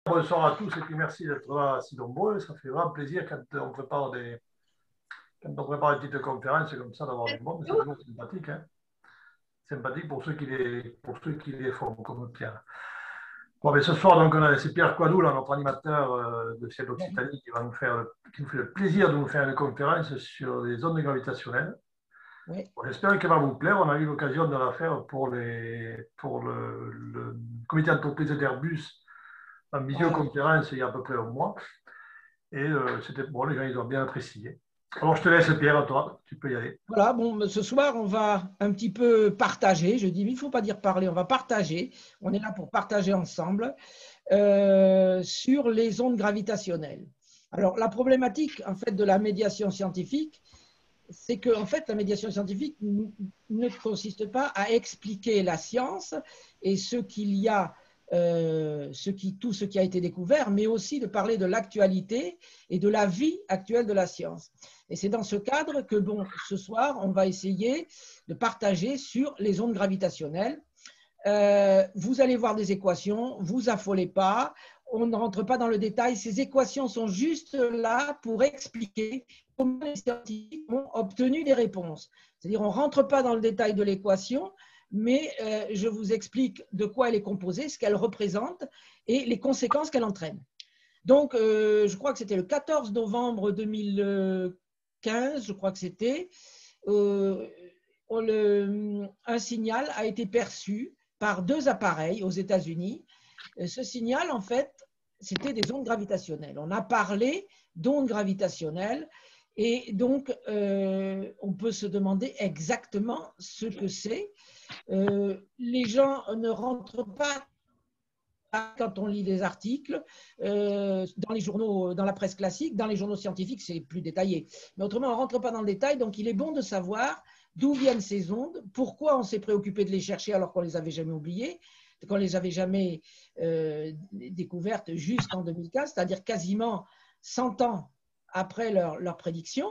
bonsoir à tous et puis merci d'être là si nombreux. Ça fait vraiment plaisir quand on prépare une petite conférence comme ça d'avoir du monde. C'est toujours sympathique, hein. Sympathique pour ceux qui les font, comme Pierre. Bon, mais ce soir, donc, c'est Pierre Coadou, là, notre animateur de Ciel d'Occitanie, qui nous fait le plaisir de nous faire une conférence sur les ondes gravitationnelles. Oui. Bon, j'espère qu'elle va vous plaire. On a eu l'occasion de la faire pour le comité d'entreprise d'Airbus en visioconférence il y a à peu près un mois. Et c'était bon, les gens ils ont bien apprécié. Alors je te laisse Pierre, toi, tu peux y aller. Voilà, bon, ce soir, on va un petit peu partager. Je dis, mais il ne faut pas dire parler, on va partager. On est là pour partager ensemble sur les ondes gravitationnelles. Alors, la problématique, en fait, de la médiation scientifique, c'est que, en fait, la médiation scientifique ne consiste pas à expliquer la science et tout ce qui a été découvert, mais aussi de parler de l'actualité et de la vie actuelle de la science. Et c'est dans ce cadre que, bon, ce soir, on va essayer de partager sur les ondes gravitationnelles. Vous allez voir des équations, vous affolez pas, on ne rentre pas dans le détail. Ces équations sont juste là pour expliquer comment les scientifiques ont obtenu des réponses. C'est-à-dire, on ne rentre pas dans le détail de l'équation, mais je vous explique de quoi elle est composée, ce qu'elle représente et les conséquences qu'elle entraîne. Donc, je crois que c'était le 14 novembre 2015, je crois que c'était, un signal a été perçu par 2 appareils aux États-Unis. Ce signal, en fait, c'était des ondes gravitationnelles. On a parlé d'ondes gravitationnelles et donc on peut se demander exactement ce que c'est. Les gens ne rentrent pas quand on lit des articles dans les journaux, dans la presse classique, dans les journaux scientifiques, c'est plus détaillé. Mais autrement, on ne rentre pas dans le détail, donc il est bon de savoir d'où viennent ces ondes, pourquoi on s'est préoccupé de les chercher alors qu'on ne les avait jamais oubliées, qu'on ne les avait jamais découvertes juste en 2015, c'est-à-dire quasiment 100 ans après leur prédiction.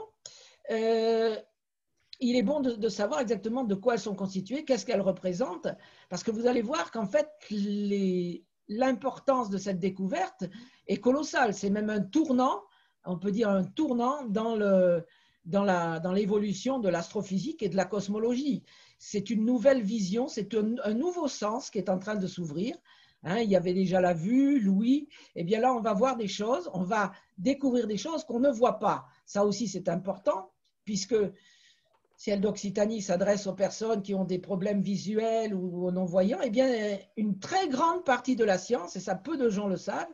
Il est bon de savoir exactement de quoi elles sont constituées, qu'est-ce qu'elles représentent, parce que vous allez voir qu'en fait, l'importance de cette découverte est colossale. C'est même un tournant, on peut dire un tournant dans l'évolution de l'astrophysique et de la cosmologie. C'est une nouvelle vision, c'est un nouveau sens qui est en train de s'ouvrir. Hein, il y avait déjà la vue, l'ouïe. Et bien là, on va voir des choses, on va découvrir des choses qu'on ne voit pas. Ça aussi, c'est important, puisque Ciel d'Occitanie s'adresse aux personnes qui ont des problèmes visuels ou aux non-voyants, eh bien, une très grande partie de la science, et ça peu de gens le savent,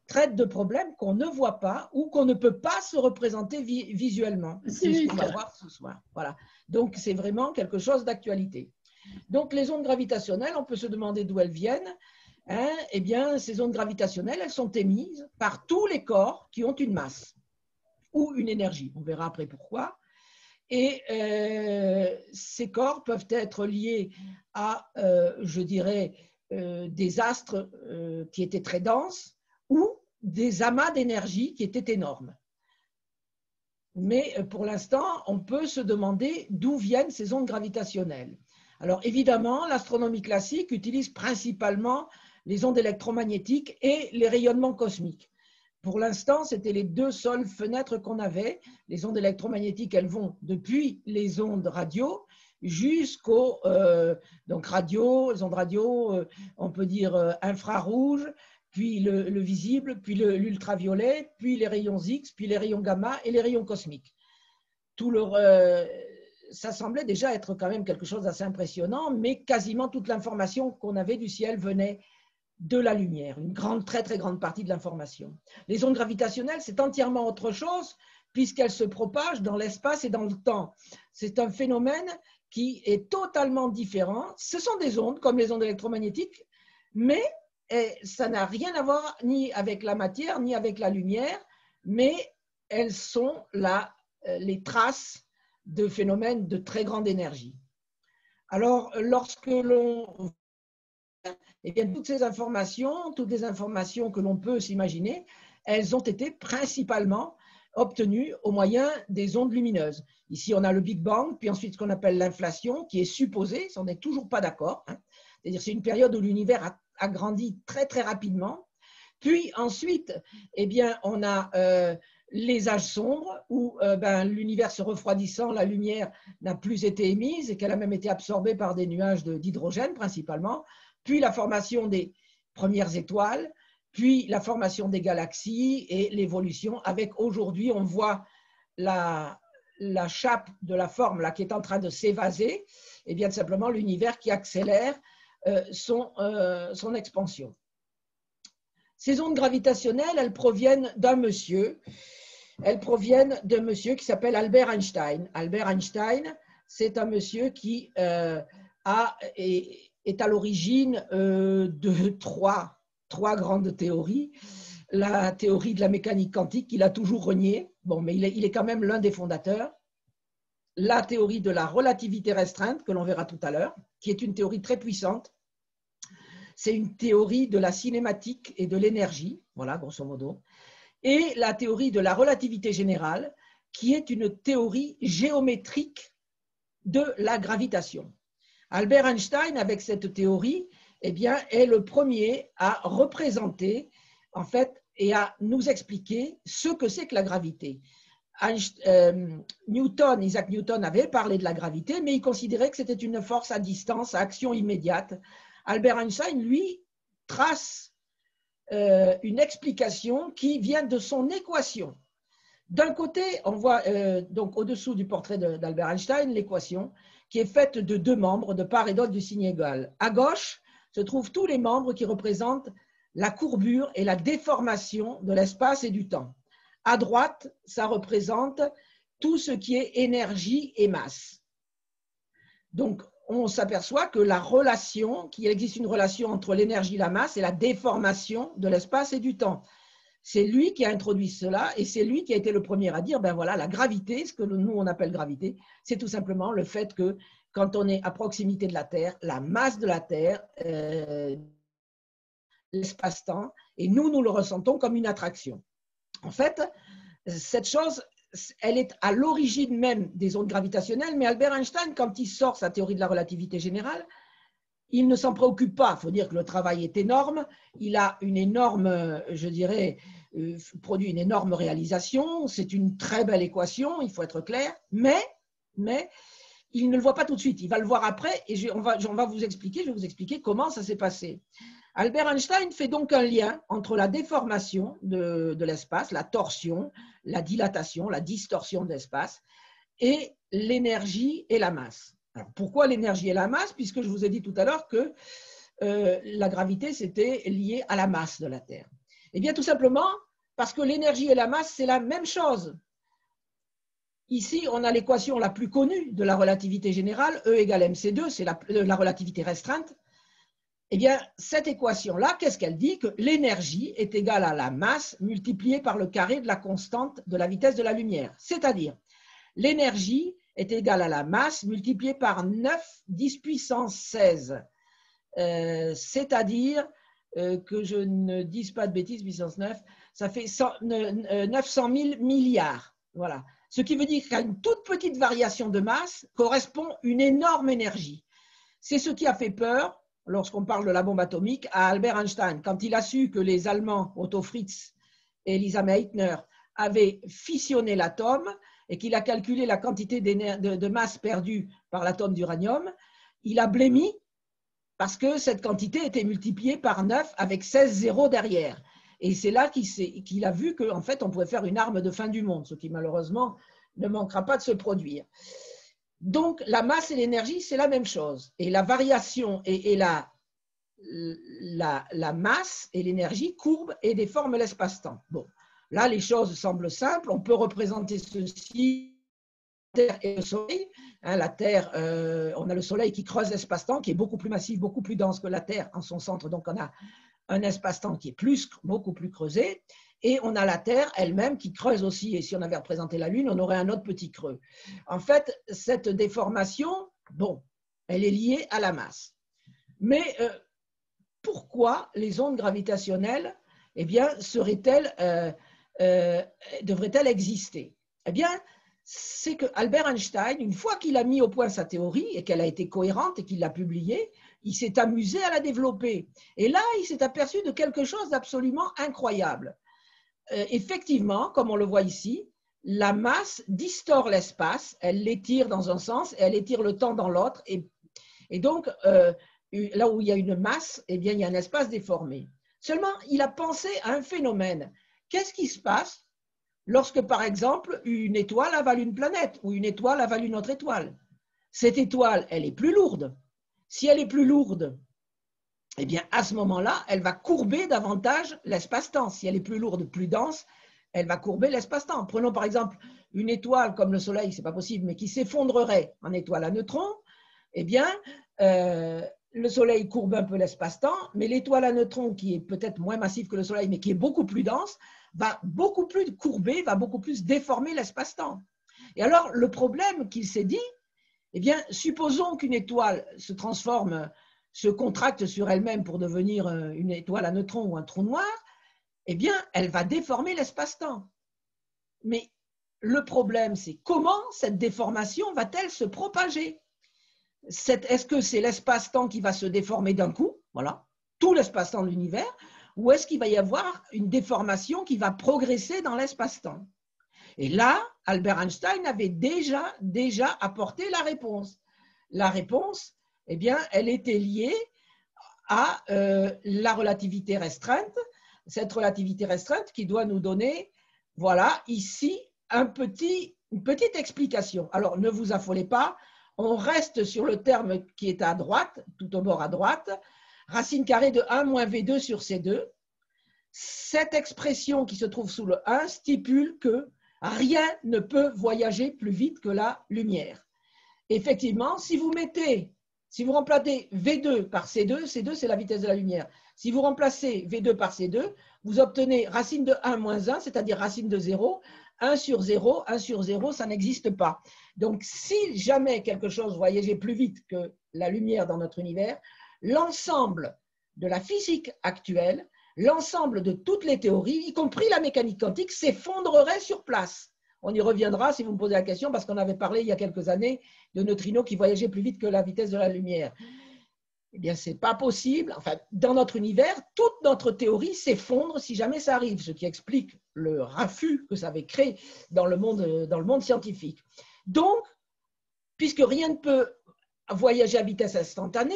traite de problèmes qu'on ne voit pas ou qu'on ne peut pas se représenter visuellement. C'est ce qu'on va voir ce soir. Voilà. Donc, c'est vraiment quelque chose d'actualité. Donc, les ondes gravitationnelles, on peut se demander d'où elles viennent. Hein, eh bien, ces ondes gravitationnelles, elles sont émises par tous les corps qui ont une masse ou une énergie. On verra après pourquoi. Et ces corps peuvent être liés à, je dirais, des astres qui étaient très denses ou des amas d'énergie qui étaient énormes. Mais pour l'instant, on peut se demander d'où viennent ces ondes gravitationnelles. Alors évidemment, l'astronomie classique utilise principalement les ondes électromagnétiques et les rayonnements cosmiques. Pour l'instant, c'était les 2 seules fenêtres qu'on avait. Les ondes électromagnétiques, elles vont depuis les ondes radio jusqu'aux donc radio, les ondes radio, on peut dire infrarouge, puis le visible, puis l'ultraviolet, puis les rayons X, puis les rayons gamma et les rayons cosmiques. Ça semblait déjà être quand même quelque chose d'assez impressionnant, mais quasiment toute l'information qu'on avait du ciel venait de la lumière, une très très grande partie de l'information. Les ondes gravitationnelles, c'est entièrement autre chose puisqu'elles se propagent dans l'espace et dans le temps. C'est un phénomène qui est totalement différent. Ce sont des ondes comme les ondes électromagnétiques, mais ça n'a rien à voir ni avec la matière ni avec la lumière, mais elles sont les traces de phénomènes de très grande énergie. Alors, lorsque l'on eh bien, toutes les informations que l'on peut s'imaginer, elles ont été principalement obtenues au moyen des ondes lumineuses. Ici, on a le Big Bang, puis ensuite ce qu'on appelle l'inflation, qui est supposée, on n'est toujours pas d'accord, hein. C'est-à-dire c'est une période où l'univers a grandi très très rapidement, Puis ensuite, eh bien, on a les âges sombres où l'univers se refroidissant, la lumière n'a plus été émise et qu'elle a même été absorbée par des nuages d'hydrogène principalement. Puis la formation des premières étoiles, puis la formation des galaxies et l'évolution avec aujourd'hui, on voit la chape de la forme là, qui est en train de s'évaser, et bien simplement l'univers qui accélère son expansion. Ces ondes gravitationnelles, elles proviennent d'un monsieur. Elles proviennent d'un monsieur qui s'appelle Albert Einstein. Albert Einstein, c'est un monsieur qui est à l'origine de trois grandes théories. La théorie de la mécanique quantique, qu'il a toujours reniée, bon, mais il est quand même l'un des fondateurs. La théorie de la relativité restreinte, que l'on verra tout à l'heure, qui est une théorie très puissante. C'est une théorie de la cinématique et de l'énergie, voilà, grosso modo. Et la théorie de la relativité générale, qui est une théorie géométrique de la gravitation. Albert Einstein, avec cette théorie, eh bien, est le premier à représenter, en fait, et à nous expliquer ce que c'est que la gravité. Isaac Newton avait parlé de la gravité, mais il considérait que c'était une force à distance, à action immédiate. Albert Einstein, lui, trace une explication qui vient de son équation. D'un côté, on voit donc au-dessous du portrait d'Albert Einstein l'équation qui est faite de deux membres de part et d'autre du signe égal. À gauche se trouvent tous les membres qui représentent la courbure et la déformation de l'espace et du temps. À droite, ça représente tout ce qui est énergie et masse. Donc, on s'aperçoit que qu'il existe une relation entre l'énergie, la masse et la déformation de l'espace et du temps. C'est lui qui a introduit cela et c'est lui qui a été le premier à dire, ben voilà, la gravité, ce que nous on appelle gravité, c'est tout simplement le fait que quand on est à proximité de la Terre, la masse de la Terre, l'espace-temps, et nous le ressentons comme une attraction. En fait, cette chose, elle est à l'origine même des ondes gravitationnelles, mais Albert Einstein, quand il sort sa théorie de la relativité générale, il ne s'en préoccupe pas. Il faut dire que le travail est énorme. Il a une énorme, je dirais, produit une énorme réalisation. C'est une très belle équation, il faut être clair, mais il ne le voit pas tout de suite. Il va le voir après et je vais vous expliquer comment ça s'est passé. Albert Einstein fait donc un lien entre la déformation de l'espace, la torsion, la dilatation, la distorsion de l'espace et l'énergie et la masse. Alors, pourquoi l'énergie et la masse? Puisque je vous ai dit tout à l'heure que la gravité, c'était lié à la masse de la Terre. Eh bien, tout simplement parce que l'énergie et la masse, c'est la même chose. Ici, on a l'équation la plus connue de la relativité générale, E égale mc2, c'est la relativité restreinte. Eh bien, cette équation-là, qu'est-ce qu'elle dit? Que l'énergie est égale à la masse multipliée par le carré de la constante de la vitesse de la lumière. C'est-à-dire, l'énergie est égale à la masse multipliée par 9 10 puissance 16. C'est-à-dire, que je ne dise pas de bêtises, puissance 9, ça fait 900 000 milliards. Voilà. Ce qui veut dire qu'à une toute petite variation de masse correspond une énorme énergie. C'est ce qui a fait peur, lorsqu'on parle de la bombe atomique, à Albert Einstein. Quand il a su que les Allemands, Otto Fritz et Elisa Meitner, avaient fissionné l'atome et qu'il a calculé la quantité de masse perdue par l'atome d'uranium, il a blémi parce que cette quantité était multipliée par 9 avec 16 zéros derrière. Et c'est là qu'il a vu qu'en fait, on pouvait faire une arme de fin du monde, ce qui malheureusement ne manquera pas de se produire. Donc, la masse et l'énergie, c'est la même chose. Et la variation et la masse et l'énergie courbent et déforment l'espace-temps. Bon, là, les choses semblent simples. On peut représenter ceci, la Terre et le Soleil. La Terre, on a le Soleil qui creuse l'espace-temps, qui est beaucoup plus massif, beaucoup plus dense que la Terre en son centre. Donc, on a un espace-temps qui est beaucoup plus creusé. Et on a la Terre elle-même qui creuse aussi. Et si on avait représenté la Lune, on aurait un autre petit creux. En fait, cette déformation, bon, elle est liée à la masse. Mais pourquoi les ondes gravitationnelles, eh bien, devraient-elles exister? Eh bien, c'est que Albert Einstein, une fois qu'il a mis au point sa théorie et qu'elle a été cohérente et qu'il l'a publiée, il s'est amusé à la développer. Et là, il s'est aperçu de quelque chose d'absolument incroyable. Effectivement, comme on le voit ici, la masse distord l'espace, elle l'étire dans un sens et elle étire le temps dans l'autre. Et donc, là où il y a une masse, eh bien, il y a un espace déformé. Seulement, il a pensé à un phénomène. Qu'est-ce qui se passe lorsque, par exemple, une étoile avale une planète ou une étoile avale une autre étoile? Cette étoile, elle est plus lourde. Si elle est plus lourde, eh bien, à ce moment-là, elle va courber davantage l'espace-temps. Si elle est plus lourde, plus dense, elle va courber l'espace-temps. Prenons par exemple une étoile comme le Soleil, ce n'est pas possible, mais qui s'effondrerait en étoile à neutrons, eh bien, le Soleil courbe un peu l'espace-temps, mais l'étoile à neutrons, qui est peut-être moins massive que le Soleil, mais qui est beaucoup plus dense, va beaucoup plus courber, va beaucoup plus déformer l'espace-temps. Et alors, le problème qu'il s'est dit, eh bien, supposons qu'une étoile se transforme, se contracte sur elle-même pour devenir une étoile à neutrons ou un trou noir, eh bien, elle va déformer l'espace-temps. Mais le problème, c'est comment cette déformation va-t-elle se propager? Est-ce que c'est l'espace-temps qui va se déformer d'un coup, voilà, tout l'espace-temps de l'univers, ou est-ce qu'il va y avoir une déformation qui va progresser dans l'espace-temps? Et là, Albert Einstein avait déjà apporté la réponse. La réponse, eh bien, elle était liée à la relativité restreinte, cette relativité restreinte qui doit nous donner, voilà, ici, une petite explication. Alors, ne vous affolez pas, on reste sur le terme qui est à droite, tout au bord à droite, racine carrée de 1 moins V2 sur C2. Cette expression qui se trouve sous le 1 stipule que rien ne peut voyager plus vite que la lumière. Effectivement, si vous remplacez V2 par C2, C2 c'est la vitesse de la lumière. Si vous remplacez V2 par C2, vous obtenez racine de 1 moins 1, c'est-à-dire racine de 0. 1 sur 0, 1 sur 0, ça n'existe pas. Donc, si jamais quelque chose voyageait plus vite que la lumière dans notre univers, l'ensemble de la physique actuelle, l'ensemble de toutes les théories, y compris la mécanique quantique, s'effondrerait sur place. On y reviendra si vous me posez la question, parce qu'on avait parlé il y a quelques années de neutrinos qui voyageaient plus vite que la vitesse de la lumière. Eh bien, ce n'est pas possible. Enfin, dans notre univers, toute notre théorie s'effondre si jamais ça arrive, ce qui explique le raffut que ça avait créé dans le monde scientifique. Donc, puisque rien ne peut voyager à vitesse instantanée,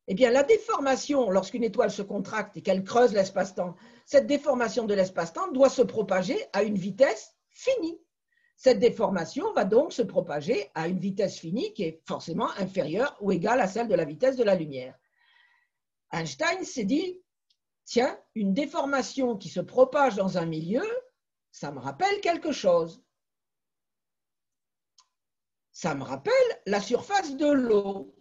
eh bien, la déformation, lorsqu'une étoile se contracte et qu'elle creuse l'espace-temps, cette déformation de l'espace-temps doit se propager à une vitesse finie. Cette déformation va donc se propager à une vitesse finie qui est forcément inférieure ou égale à celle de la vitesse de la lumière. Einstein s'est dit, tiens, une déformation qui se propage dans un milieu, ça me rappelle quelque chose. Ça me rappelle la surface de l'eau.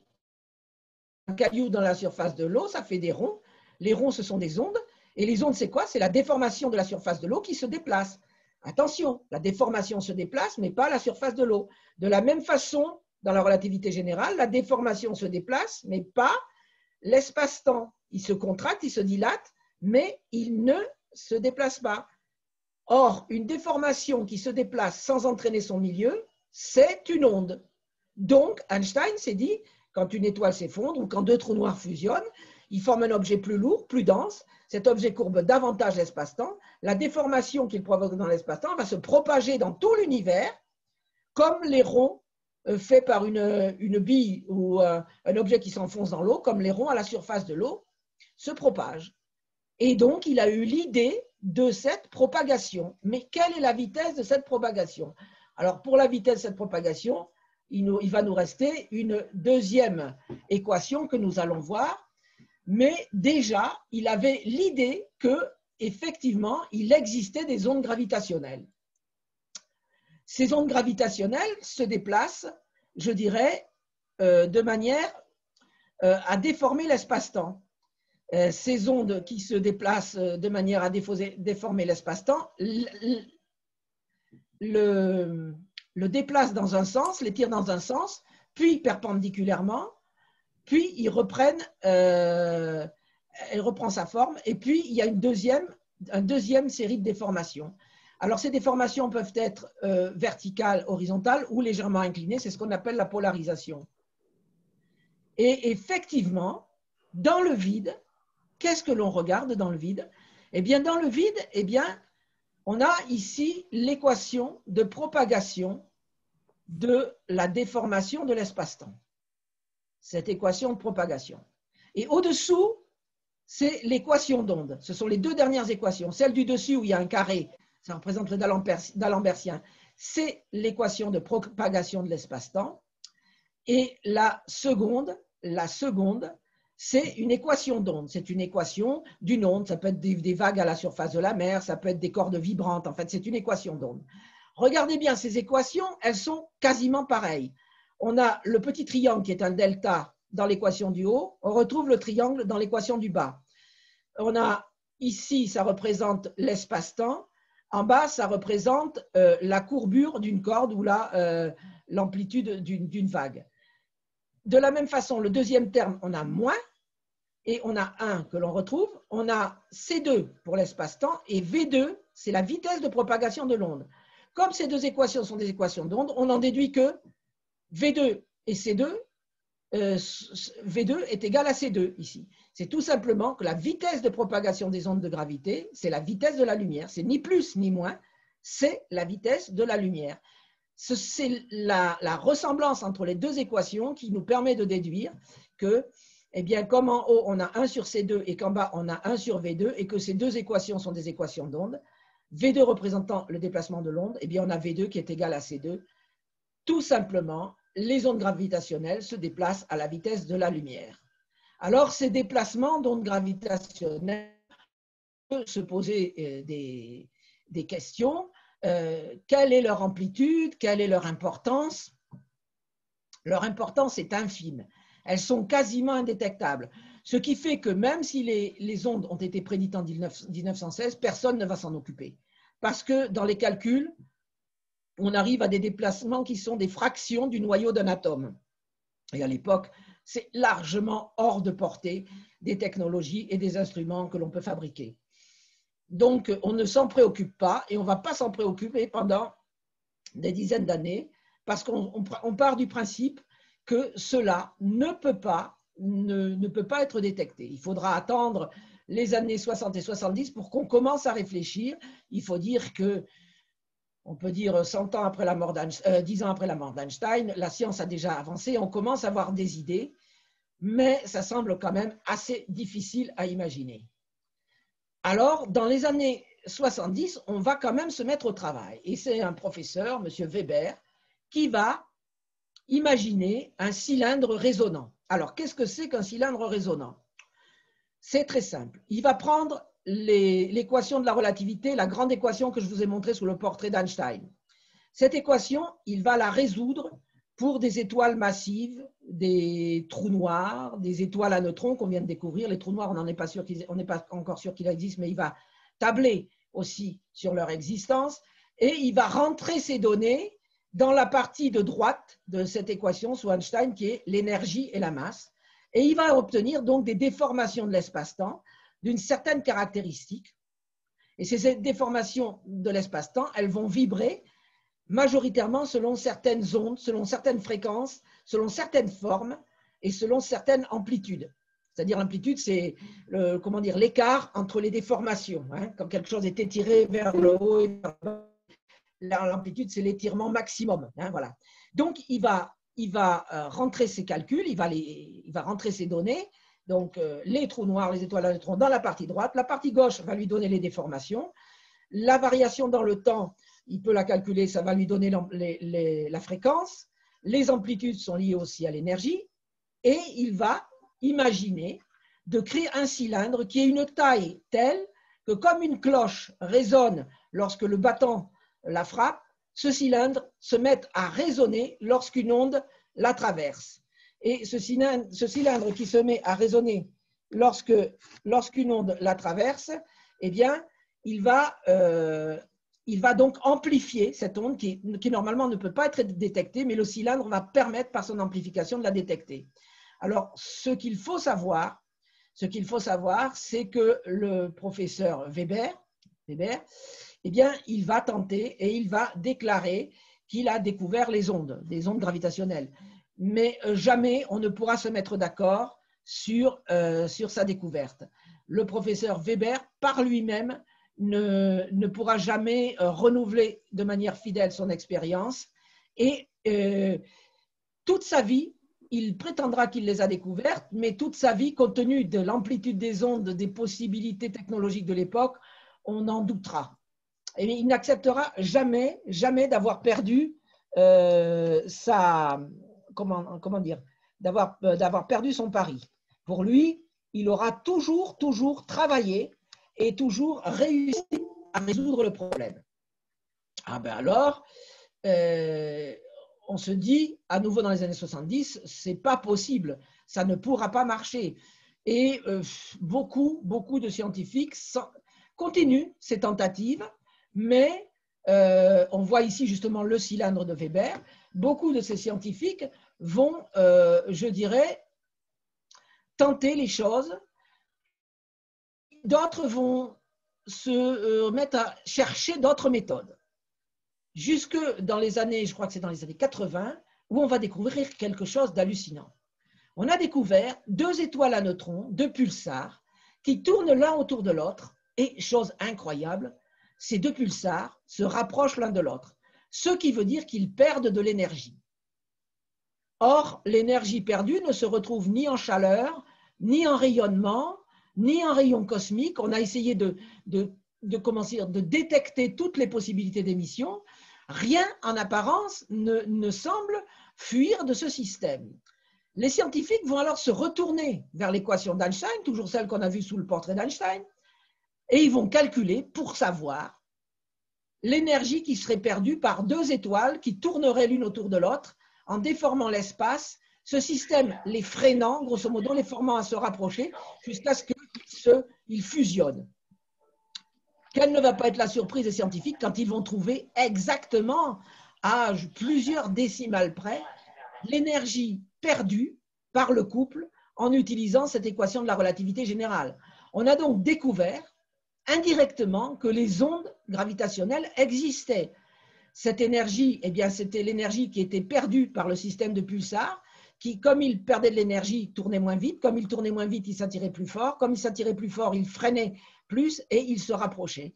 Un caillou dans la surface de l'eau, ça fait des ronds. Les ronds, ce sont des ondes. Et les ondes, c'est quoi? C'est la déformation de la surface de l'eau qui se déplace. Attention, la déformation se déplace, mais pas la surface de l'eau. De la même façon, dans la relativité générale, la déformation se déplace, mais pas l'espace-temps. Il se contracte, il se dilate, mais il ne se déplace pas. Or, une déformation qui se déplace sans entraîner son milieu, c'est une onde. Donc, Einstein s'est dit, quand une étoile s'effondre ou quand deux trous noirs fusionnent, ils forment un objet plus lourd, plus dense. Cet objet courbe davantage l'espace-temps. La déformation qu'il provoque dans l'espace-temps va se propager dans tout l'univers, comme les ronds faits par une bille ou un objet qui s'enfonce dans l'eau, comme les ronds à la surface de l'eau, se propagent. Et donc, il a eu l'idée de cette propagation. Mais quelle est la vitesse de cette propagation? Alors, pour la vitesse de cette propagation, il va nous rester une deuxième équation que nous allons voir. Mais déjà, il avait l'idée qu'effectivement, il existait des ondes gravitationnelles. Ces ondes gravitationnelles se déplacent, je dirais, de manière à déformer l'espace-temps. Ces ondes qui se déplacent de manière à déformer l'espace-temps le déplacent dans un sens, les tirent dans un sens, puis perpendiculairement, puis il reprend sa forme, et puis il y a une deuxième série de déformations. Alors ces déformations peuvent être verticales, horizontales ou légèrement inclinées, c'est ce qu'on appelle la polarisation. Et effectivement, dans le vide, qu'est-ce que l'on regarde dans le vide? Eh bien, dans le vide, eh bien, on a ici l'équation de propagation de la déformation de l'espace-temps. Cette équation de propagation. Et au-dessous, c'est l'équation d'onde. Ce sont les deux dernières équations. Celle du dessus où il y a un carré, ça représente le d'Alembertien, c'est l'équation de propagation de l'espace-temps. Et la seconde, c'est une équation d'onde. C'est une équation d'une onde. Ça peut être des vagues à la surface de la mer, ça peut être des cordes vibrantes. En fait, c'est une équation d'onde. Regardez bien ces équations, elles sont quasiment pareilles. On a le petit triangle qui est un delta dans l'équation du haut, on retrouve le triangle dans l'équation du bas. On a ici, ça représente l'espace-temps. En bas, ça représente la courbure d'une corde ou l'amplitude d'une vague. De la même façon, le deuxième terme, on a moins, et on a 1 que l'on retrouve. On a C2 pour l'espace-temps, et V2, c'est la vitesse de propagation de l'onde. Comme ces deux équations sont des équations d'onde, on en déduit que V2 et C2, V2 est égal à C2 ici. C'est tout simplement que la vitesse de propagation des ondes de gravité, c'est la vitesse de la lumière. C'est ni plus ni moins, c'est la vitesse de la lumière. C'est la ressemblance entre les deux équations qui nous permet de déduire que, eh bien, comme en haut, on a 1 sur C2 et qu'en bas, on a 1 sur V2 et que ces deux équations sont des équations d'onde, V2 représentant le déplacement de l'onde, eh bien, on a V2 qui est égal à C2. Tout simplement, les ondes gravitationnelles se déplacent à la vitesse de la lumière. Alors, ces déplacements d'ondes gravitationnelles peuvent se poser des questions. Quelle est leur amplitude? Quelle est leur importance? Leur importance est infime. Elles sont quasiment indétectables. Ce qui fait que même si les ondes ont été prédites en 1916, personne ne va s'en occuper. Parce que dans les calculs, on arrive à des déplacements qui sont des fractions du noyau d'un atome. Et à l'époque, c'est largement hors de portée des technologies et des instruments que l'on peut fabriquer. Donc, on ne s'en préoccupe pas et on ne va pas s'en préoccuper pendant des dizaines d'années parce qu'on part du principe que cela ne peut pas être détecté. Il faudra attendre les années 60 et 70 pour qu'on commence à réfléchir. Il faut dire que, on peut dire 100 ans après la mort 10 ans après la mort d'Einstein, la science a déjà avancé, on commence à avoir des idées, mais ça semble quand même assez difficile à imaginer. Alors, dans les années 70, on va quand même se mettre au travail. Et c'est un professeur, M. Weber, qui va imaginer un cylindre résonnant. Alors, qu'est-ce que c'est qu'un cylindre résonnant? C'est très simple. Il va prendre l'équation de la relativité, la grande équation que je vous ai montrée sous le portrait d'Einstein. Cette équation, il va la résoudre pour des étoiles massives, des trous noirs, des étoiles à neutrons qu'on vient de découvrir. Les trous noirs, on n'est pas encore sûr qu'ils existent, mais il va tabler aussi sur leur existence et il va rentrer ces données dans la partie de droite de cette équation sous Einstein qui est l'énergie et la masse. Et il va obtenir donc des déformations de l'espace-temps d'une certaine caractéristique. Et ces déformations de l'espace-temps, elles vont vibrer majoritairement selon certaines ondes, selon certaines fréquences, selon certaines formes et selon certaines amplitudes. C'est-à-dire l'amplitude, c'est l'écart entre les déformations. Quand quelque chose est étiré vers le haut et vers le bas, l'amplitude, c'est l'étirement maximum. Voilà. Donc, il va rentrer ses calculs, il va rentrer ses données, donc les trous noirs, les étoiles à neutrons dans la partie droite. La partie gauche va lui donner les déformations. La variation dans le temps, il peut la calculer, ça va lui donner la fréquence. Les amplitudes sont liées aussi à l'énergie. Et il va imaginer de créer un cylindre qui ait une taille telle que comme une cloche résonne lorsque le battant la frappe, ce cylindre se met à résonner lorsqu'une onde la traverse. Et ce cylindre qui se met à résonner lorsqu'une onde la traverse, eh bien, il va donc amplifier cette onde qui normalement ne peut pas être détectée, mais le cylindre va permettre par son amplification de la détecter. Alors, ce qu'il faut savoir, c'est que le professeur Weber, eh bien, il va tenter et il va déclarer qu'il a découvert des ondes gravitationnelles. Mais jamais on ne pourra se mettre d'accord sur sa découverte. Le professeur Weber, par lui-même, ne pourra jamais renouveler de manière fidèle son expérience et toute sa vie, il prétendra qu'il les a découvertes, mais toute sa vie, compte tenu de l'amplitude des ondes, des possibilités technologiques de l'époque, on en doutera. Et il n'acceptera jamais, jamais d'avoir perdu comment dire, d'avoir perdu son pari. Pour lui, il aura toujours travaillé et toujours réussi à résoudre le problème. Ah ben alors, on se dit, à nouveau dans les années 70, c'est pas possible, ça ne pourra pas marcher. Et beaucoup de scientifiques continuent ces tentatives, mais on voit ici justement le cylindre de Weber. Beaucoup de ces scientifiques vont, je dirais, tenter les choses. D'autres vont se mettre à chercher d'autres méthodes. Jusque dans les années, je crois que c'est dans les années 80, où on va découvrir quelque chose d'hallucinant. On a découvert 2 étoiles à neutrons, 2 pulsars, qui tournent l'un autour de l'autre, et chose incroyable, ces 2 pulsars se rapprochent l'un de l'autre, ce qui veut dire qu'ils perdent de l'énergie. Or, l'énergie perdue ne se retrouve ni en chaleur, ni en rayonnement, ni en rayons cosmiques. On a essayé de détecter toutes les possibilités d'émission. Rien en apparence ne semble fuir de ce système. Les scientifiques vont alors se retourner vers l'équation d'Einstein, toujours celle qu'on a vue sous le portrait d'Einstein, et ils vont calculer pour savoir l'énergie qui serait perdue par 2 étoiles qui tourneraient l'une autour de l'autre en déformant l'espace, ce système les freinant, grosso modo, les formant à se rapprocher jusqu'à ce qu'ils fusionnent. Quelle ne va pas être la surprise des scientifiques quand ils vont trouver exactement, à plusieurs décimales près, l'énergie perdue par le couple en utilisant cette équation de la relativité générale. On a donc découvert indirectement que les ondes gravitationnelles existaient. Cette énergie, eh bien, c'était l'énergie qui était perdue par le système de pulsars, qui, comme il perdait de l'énergie, tournait moins vite. Comme il tournait moins vite, il s'attirait plus fort. Comme il s'attirait plus fort, il freinait plus et il se rapprochait.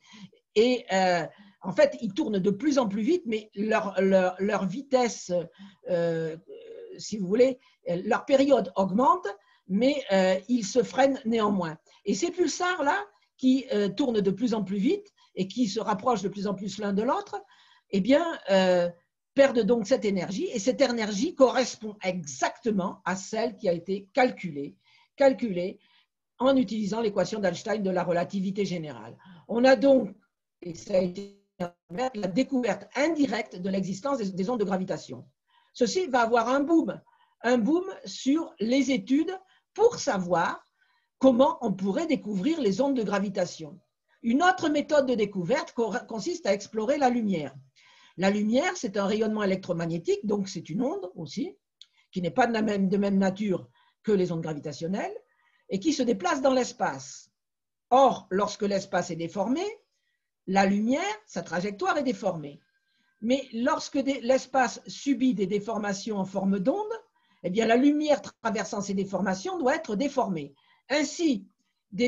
Et en fait, ils tournent de plus en plus vite, mais leur vitesse, si vous voulez, leur période augmente, mais ils se freinent néanmoins. Et ces pulsars-là, qui tournent de plus en plus vite et qui se rapprochent de plus en plus l'un de l'autre, eh bien, perdent donc cette énergie, et cette énergie correspond exactement à celle qui a été calculée en utilisant l'équation d'Einstein de la relativité générale. On a donc, et ça a été la découverte indirecte de l'existence des ondes de gravitation. Ceci va avoir un boom sur les études pour savoir comment on pourrait découvrir les ondes de gravitation. Une autre méthode de découverte consiste à explorer la lumière. La lumière, c'est un rayonnement électromagnétique, donc c'est une onde aussi, qui n'est pas de même nature que les ondes gravitationnelles, et qui se déplace dans l'espace. Or, lorsque l'espace est déformé, la lumière, sa trajectoire est déformée. Mais lorsque l'espace subit des déformations en forme d'onde, eh bien la lumière traversant ces déformations doit être déformée. Ainsi, 6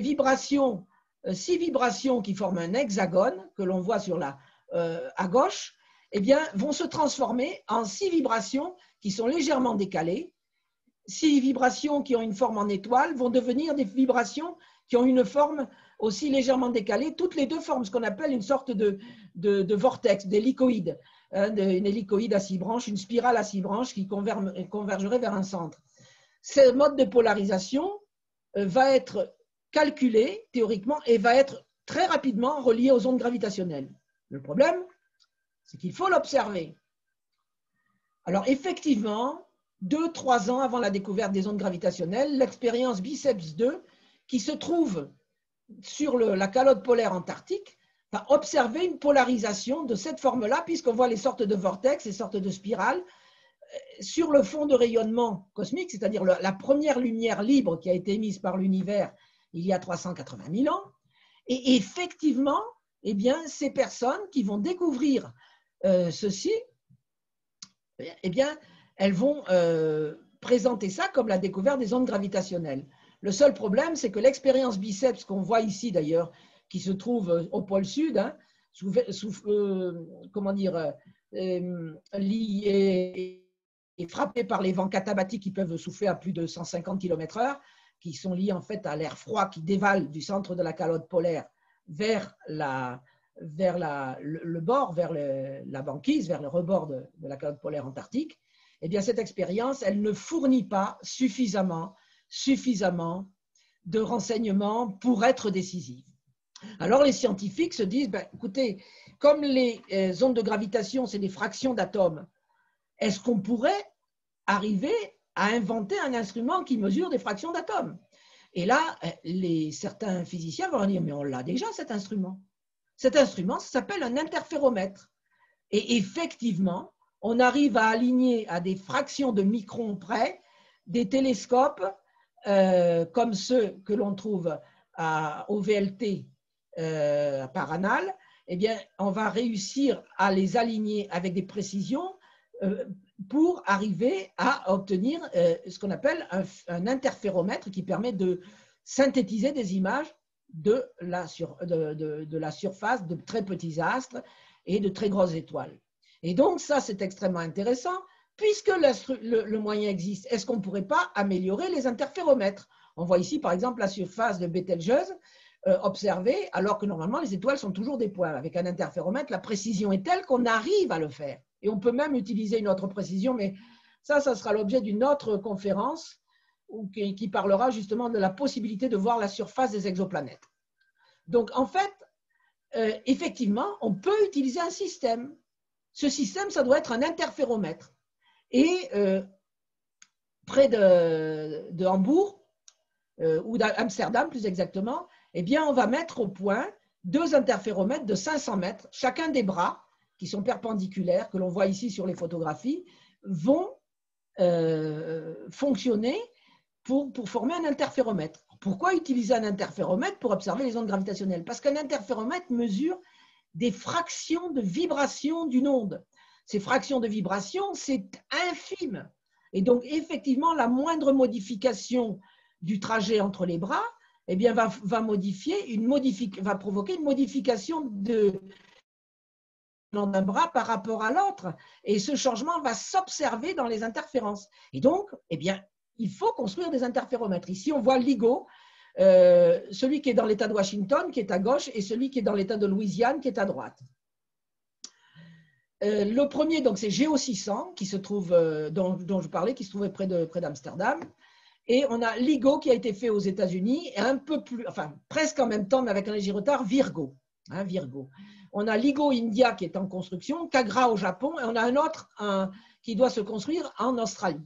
vibrations qui forment un hexagone, que l'on voit à gauche, eh bien, vont se transformer en 6 vibrations qui sont légèrement décalées. 6 vibrations qui ont une forme en étoile vont devenir des vibrations qui ont une forme aussi légèrement décalée. Toutes les deux forment ce qu'on appelle une sorte de vortex, d'hélicoïde, une hélicoïde à 6 branches, une spirale à 6 branches qui convergerait vers un centre. Ce mode de polarisation va être calculé théoriquement et va être très rapidement relié aux ondes gravitationnelles. Le problème, c'est qu'il faut l'observer. Alors effectivement, 2-3 ans avant la découverte des ondes gravitationnelles, l'expérience BICEPS 2, qui se trouve sur la calotte polaire antarctique, va observer une polarisation de cette forme-là, puisqu'on voit les sortes de vortex, les sortes de spirales, sur le fond de rayonnement cosmique, c'est-à-dire la première lumière libre qui a été émise par l'univers il y a 380 000 ans. Et effectivement, eh bien, ces personnes qui vont découvrir ceci, eh bien, elles vont présenter ça comme la découverte des ondes gravitationnelles. Le seul problème, c'est que l'expérience BICEPS qu'on voit ici d'ailleurs, qui se trouve au pôle sud, hein, est frappée par les vents katabatiques qui peuvent souffler à plus de 150 km/h, qui sont liés en fait à l'air froid qui dévale du centre de la calotte polaire vers le bord, vers la banquise, vers le rebord de la calotte polaire antarctique. Eh bien, cette expérience, elle ne fournit pas suffisamment de renseignements pour être décisive. Alors, les scientifiques se disent, ben, écoutez, comme les ondes de gravitation, c'est des fractions d'atomes, est-ce qu'on pourrait arriver à inventer un instrument qui mesure des fractions d'atomes? Et là, certains physiciens vont dire, mais on l'a déjà, cet instrument. Cet instrument, ça s'appelle un interféromètre. Et effectivement, on arrive à aligner à des fractions de microns près des télescopes comme ceux que l'on trouve au VLT par Anal. Eh bien, on va réussir à les aligner avec des précisions pour arriver à obtenir ce qu'on appelle un interféromètre qui permet de synthétiser des images de la surface de très petits astres et de très grosses étoiles. Et donc, ça, c'est extrêmement intéressant. Puisque le moyen existe, est-ce qu'on ne pourrait pas améliorer les interféromètres? On voit ici, par exemple, la surface de Betelgeuse observée, alors que normalement, les étoiles sont toujours des points. Avec un interféromètre, la précision est telle qu'on arrive à le faire. Et on peut même utiliser une autre précision, mais ça sera l'objet d'une autre conférence qui parlera justement de la possibilité de voir la surface des exoplanètes. Donc, en fait, effectivement, on peut utiliser un système. Ce système, ça doit être un interféromètre. Et près de Hambourg, ou d'Amsterdam plus exactement, eh bien, on va mettre au point 2 interféromètres de 500 mètres. Chacun des bras, qui sont perpendiculaires, que l'on voit ici sur les photographies, vont fonctionner pour former un interféromètre. Pourquoi utiliser un interféromètre pour observer les ondes gravitationnelles? Parce qu'un interféromètre mesure des fractions de vibration d'une onde. Ces fractions de vibration, c'est infime. Et donc, effectivement, la moindre modification du trajet entre les bras eh bien, va provoquer une modification d'un bras par rapport à l'autre. Et ce changement va s'observer dans les interférences. Et donc, eh bien, il faut construire des interféromètres. Ici, on voit LIGO, celui qui est dans l'État de Washington, qui est à gauche, et celui qui est dans l'État de Louisiane, qui est à droite. Le premier, donc, c'est Geo 600, qui se trouve, dont je parlais, qui se trouvait près d'Amsterdam. Et on a LIGO qui a été fait aux États-Unis, et un peu plus, enfin, presque en même temps, mais avec un léger retard, Virgo. Virgo. On a LIGO India qui est en construction, Kagra au Japon, et on a un autre qui doit se construire en Australie.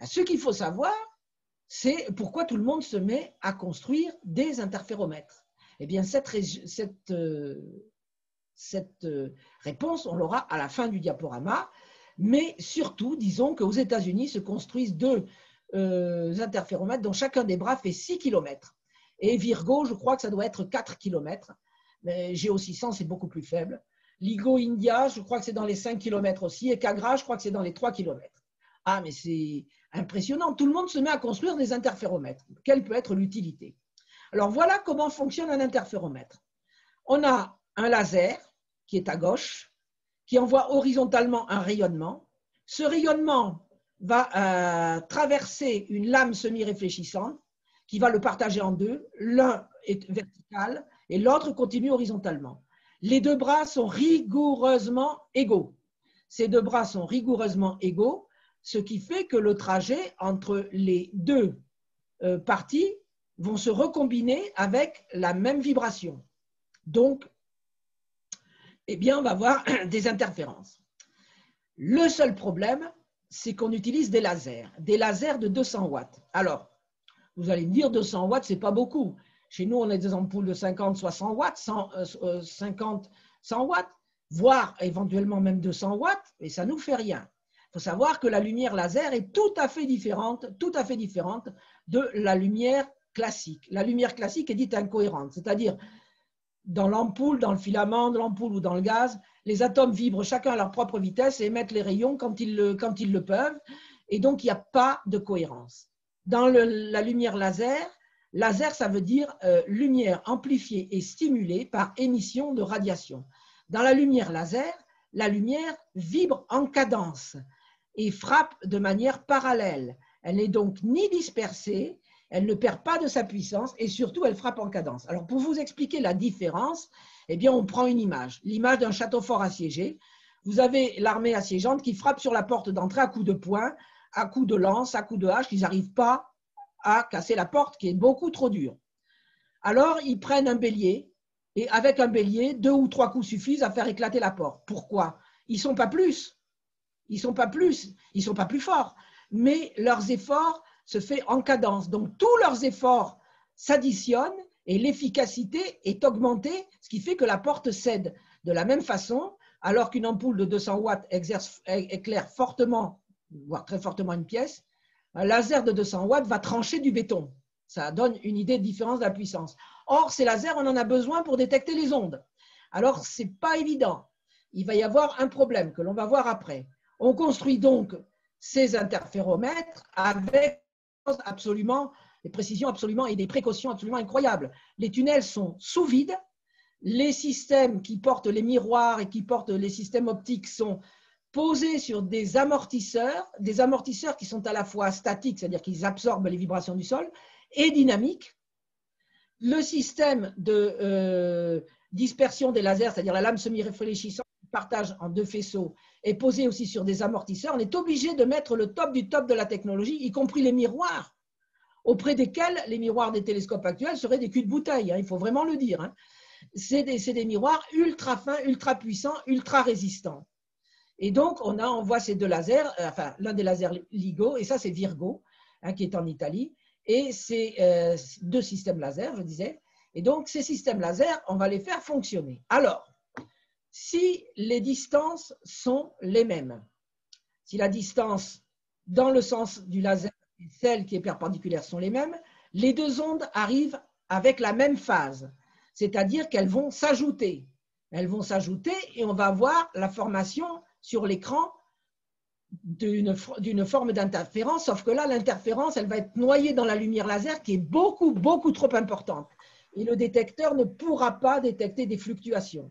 Ce qu'il faut savoir, c'est pourquoi tout le monde se met à construire des interféromètres. Eh bien, cette réponse, on l'aura à la fin du diaporama, mais surtout, disons qu'aux États-Unis se construisent 2 interféromètres dont chacun des bras fait 6 km. Et Virgo, je crois que ça doit être 4 km. Mais Geo 600, c'est beaucoup plus faible. LIGO India, je crois que c'est dans les 5 km aussi. Et Kagra, je crois que c'est dans les 3 km. Ah, mais c'est impressionnant. Tout le monde se met à construire des interféromètres. Quelle peut être l'utilité? Alors, voilà comment fonctionne un interféromètre. On a un laser qui est à gauche, qui envoie horizontalement un rayonnement. Ce rayonnement va traverser une lame semi-réfléchissante qui va le partager en 2. L'un est vertical et l'autre continue horizontalement. Les 2 bras sont rigoureusement égaux. Ces 2 bras sont rigoureusement égaux, ce qui fait que le trajet entre les 2 parties vont se recombiner avec la même vibration. Donc, eh bien, on va avoir des interférences. Le seul problème, c'est qu'on utilise des lasers de 200 watts. Alors, vous allez me dire, 200 watts, ce n'est pas beaucoup. Chez nous, on a des ampoules de 50, 60 watts, 50, 100 watts, voire éventuellement même 200 watts, et ça ne nous fait rien. Il faut savoir que la lumière laser est tout à fait différente de la lumière classique. La lumière classique est dite incohérente, c'est-à-dire dans l'ampoule, dans le filament de l'ampoule ou dans le gaz, les atomes vibrent chacun à leur propre vitesse et émettent les rayons quand ils le peuvent. et donc il n'y a pas de cohérence. Dans la lumière laser, laser ça veut dire lumière amplifiée et stimulée par émission de radiation. Dans la lumière laser, la lumière vibre en cadence et frappe de manière parallèle. Elle n'est donc ni dispersée, elle ne perd pas de sa puissance et surtout elle frappe en cadence. Alors pour vous expliquer la différence, eh bien on prend une image, l'image d'un château fort assiégé. Vous avez l'armée assiégeante qui frappe sur la porte d'entrée à coups de poing, à coups de lance, à coups de hache, ils n'arrivent pas à casser la porte qui est beaucoup trop dure. Alors ils prennent un bélier et avec un bélier, 2 ou 3 coups suffisent à faire éclater la porte. Pourquoi? Ils ne sont pas plus, ils ne sont pas plus, ils ne sont pas plus forts, mais leurs efforts se font en cadence. Donc tous leurs efforts s'additionnent et l'efficacité est augmentée, ce qui fait que la porte cède. De la même façon, alors qu'une ampoule de 200 watts éclaire fortement, voire très fortement une pièce, un laser de 200 watts va trancher du béton. Ça donne une idée de différence de la puissance. Or, ces lasers, on en a besoin pour détecter les ondes. Alors, ce n'est pas évident. Il va y avoir un problème que l'on va voir après. On construit donc ces interféromètres avec absolument, des précisions absolument et des précautions absolument incroyables. Les tunnels sont sous vide. Les systèmes qui portent les miroirs et qui portent les systèmes optiques sont posés sur des amortisseurs qui sont à la fois statiques, c'est-à-dire qu'ils absorbent les vibrations du sol, et dynamiques. Le système de dispersion des lasers, c'est-à-dire la lame semi-réfléchissante qui partage en 2 faisceaux, est posé aussi sur des amortisseurs. On est obligé de mettre le top du top de la technologie, y compris les miroirs, auprès desquels les miroirs des télescopes actuels seraient des culs de bouteille, il faut vraiment le dire. C'est des miroirs ultra fins, ultra puissants, ultra résistants. Et donc, on voit ces 2 lasers, enfin, l'un des lasers LIGO, et ça, c'est Virgo, qui est en Italie, et c'est 2 systèmes laser, je disais. Et donc, ces systèmes laser, on va les faire fonctionner. Alors, si les distances sont les mêmes, si la distance dans le sens du laser et celle qui est perpendiculaire sont les mêmes, les 2 ondes arrivent avec la même phase, c'est-à-dire qu'elles vont s'ajouter. Elles vont s'ajouter et on va avoir la formation sur l'écran d'une forme d'interférence, sauf que là, l'interférence, elle va être noyée dans la lumière laser qui est beaucoup, beaucoup trop importante. Et le détecteur ne pourra pas détecter des fluctuations.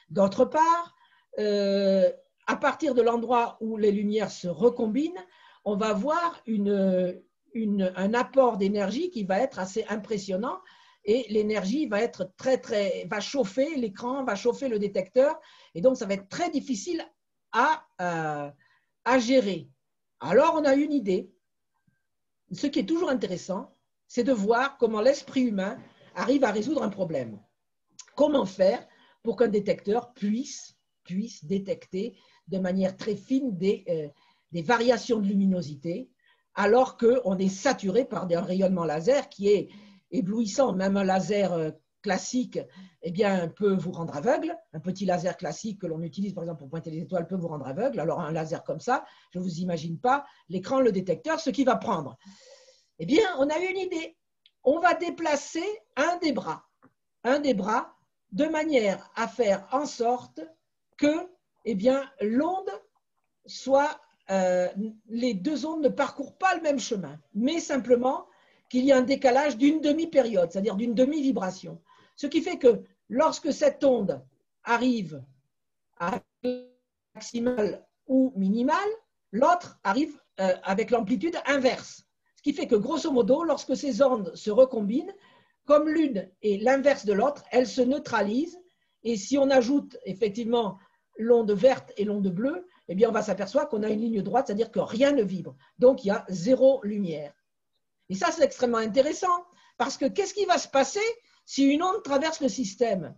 D'autre part, à partir de l'endroit où les lumières se recombinent, on va voir un apport d'énergie qui va être assez impressionnant et l'énergie va être va chauffer l'écran, va chauffer le détecteur et donc ça va être très difficile à gérer. Alors on a une idée. Ce qui est toujours intéressant, c'est de voir comment l'esprit humain arrive à résoudre un problème. Comment faire pour qu'un détecteur puisse détecter de manière très fine des variations de luminosité, alors qu'on est saturé par un rayonnement laser qui est éblouissant. Même un laser classique eh bien, peut vous rendre aveugle. Un petit laser classique que l'on utilise par exemple pour pointer les étoiles peut vous rendre aveugle. Alors un laser comme ça, je ne vous imagine pas l'écran, le détecteur, ce qu'il va prendre. Eh bien, on a une idée. On va déplacer un des bras de manière à faire en sorte que eh bien, l'onde soit, les 2 ondes ne parcourent pas le même chemin, mais simplement qu'il y a un décalage d'une demi-période, c'est-à-dire d'une demi-vibration. Ce qui fait que lorsque cette onde arrive à maximale ou minimale, l'autre arrive avec l'amplitude inverse. Ce qui fait que grosso modo, lorsque ces ondes se recombinent, comme l'une est l'inverse de l'autre, elles se neutralisent. Et si on ajoute effectivement l'onde verte et l'onde bleue, eh bien on va s'apercevoir qu'on a une ligne droite, c'est-à-dire que rien ne vibre. Donc il y a 0 lumière. Et ça, c'est extrêmement intéressant, parce que qu'est-ce qui va se passer si une onde traverse le système?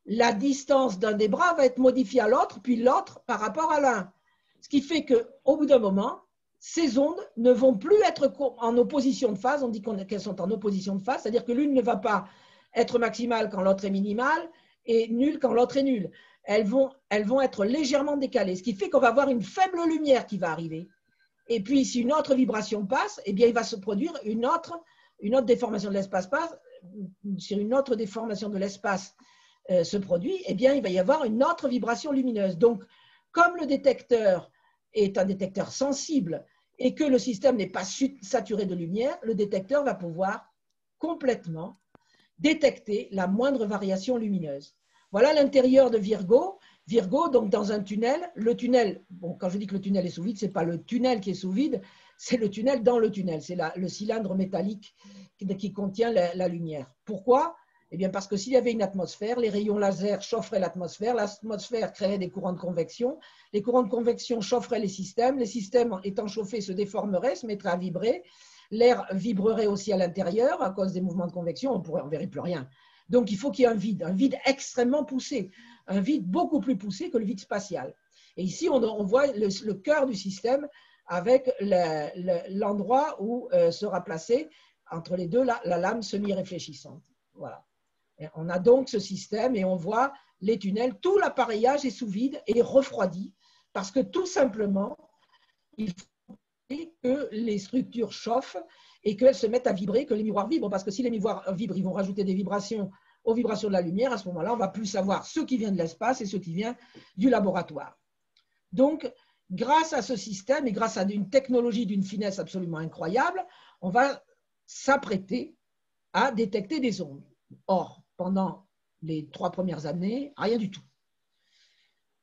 La distance d'un des bras va être modifiée à l'autre, puis l'autre par rapport à l'un. Ce qui fait qu'au bout d'un moment, ces ondes ne vont plus être en opposition de phase. On dit qu'elles sont en opposition de phase, c'est-à-dire que l'une ne va pas être maximale quand l'autre est minimale et nulle quand l'autre est nulle. Elles vont être légèrement décalées, ce qui fait qu'on va avoir une faible lumière qui va arriver. Et puis, si une autre vibration passe, eh bien, il va se produire une autre déformation de l'espace passe. Si une autre déformation de l'espace se produit, eh bien, il va y avoir une autre vibration lumineuse. Donc, comme le détecteur est un détecteur sensible et que le système n'est pas saturé de lumière, le détecteur va pouvoir complètement détecter la moindre variation lumineuse. Voilà l'intérieur de Virgo. Virgo, donc dans un tunnel, le tunnel, bon, quand je dis que le tunnel est sous vide, ce n'est pas le tunnel qui est sous vide, c'est le tunnel dans le tunnel, c'est le cylindre métallique qui contient la lumière. Pourquoi? Eh bien parce que s'il y avait une atmosphère, les rayons laser chaufferaient l'atmosphère créerait des courants de convection, les courants de convection chaufferaient les systèmes étant chauffés se déformeraient, se mettraient à vibrer, l'air vibrerait aussi à l'intérieur à cause des mouvements de convection, on ne verrait plus rien. Donc il faut qu'il y ait un vide extrêmement poussé, un vide beaucoup plus poussé que le vide spatial. Et ici, on voit le cœur du système avec l'endroit où sera placée entre les deux la lame semi-réfléchissante. Voilà. Et on a donc ce système et on voit les tunnels, tout l'appareillage est sous vide et refroidi parce que tout simplement, il faut que les structures chauffent et qu'elles se mettent à vibrer, que les miroirs vibrent, parce que si les miroirs vibrent, ils vont rajouter des vibrations aux vibrations de la lumière. À ce moment-là, on ne va plus savoir ce qui vient de l'espace et ce qui vient du laboratoire. Donc, grâce à ce système et grâce à une technologie d'une finesse absolument incroyable, on va s'apprêter à détecter des ondes. Or, pendant les 3 premières années, rien du tout.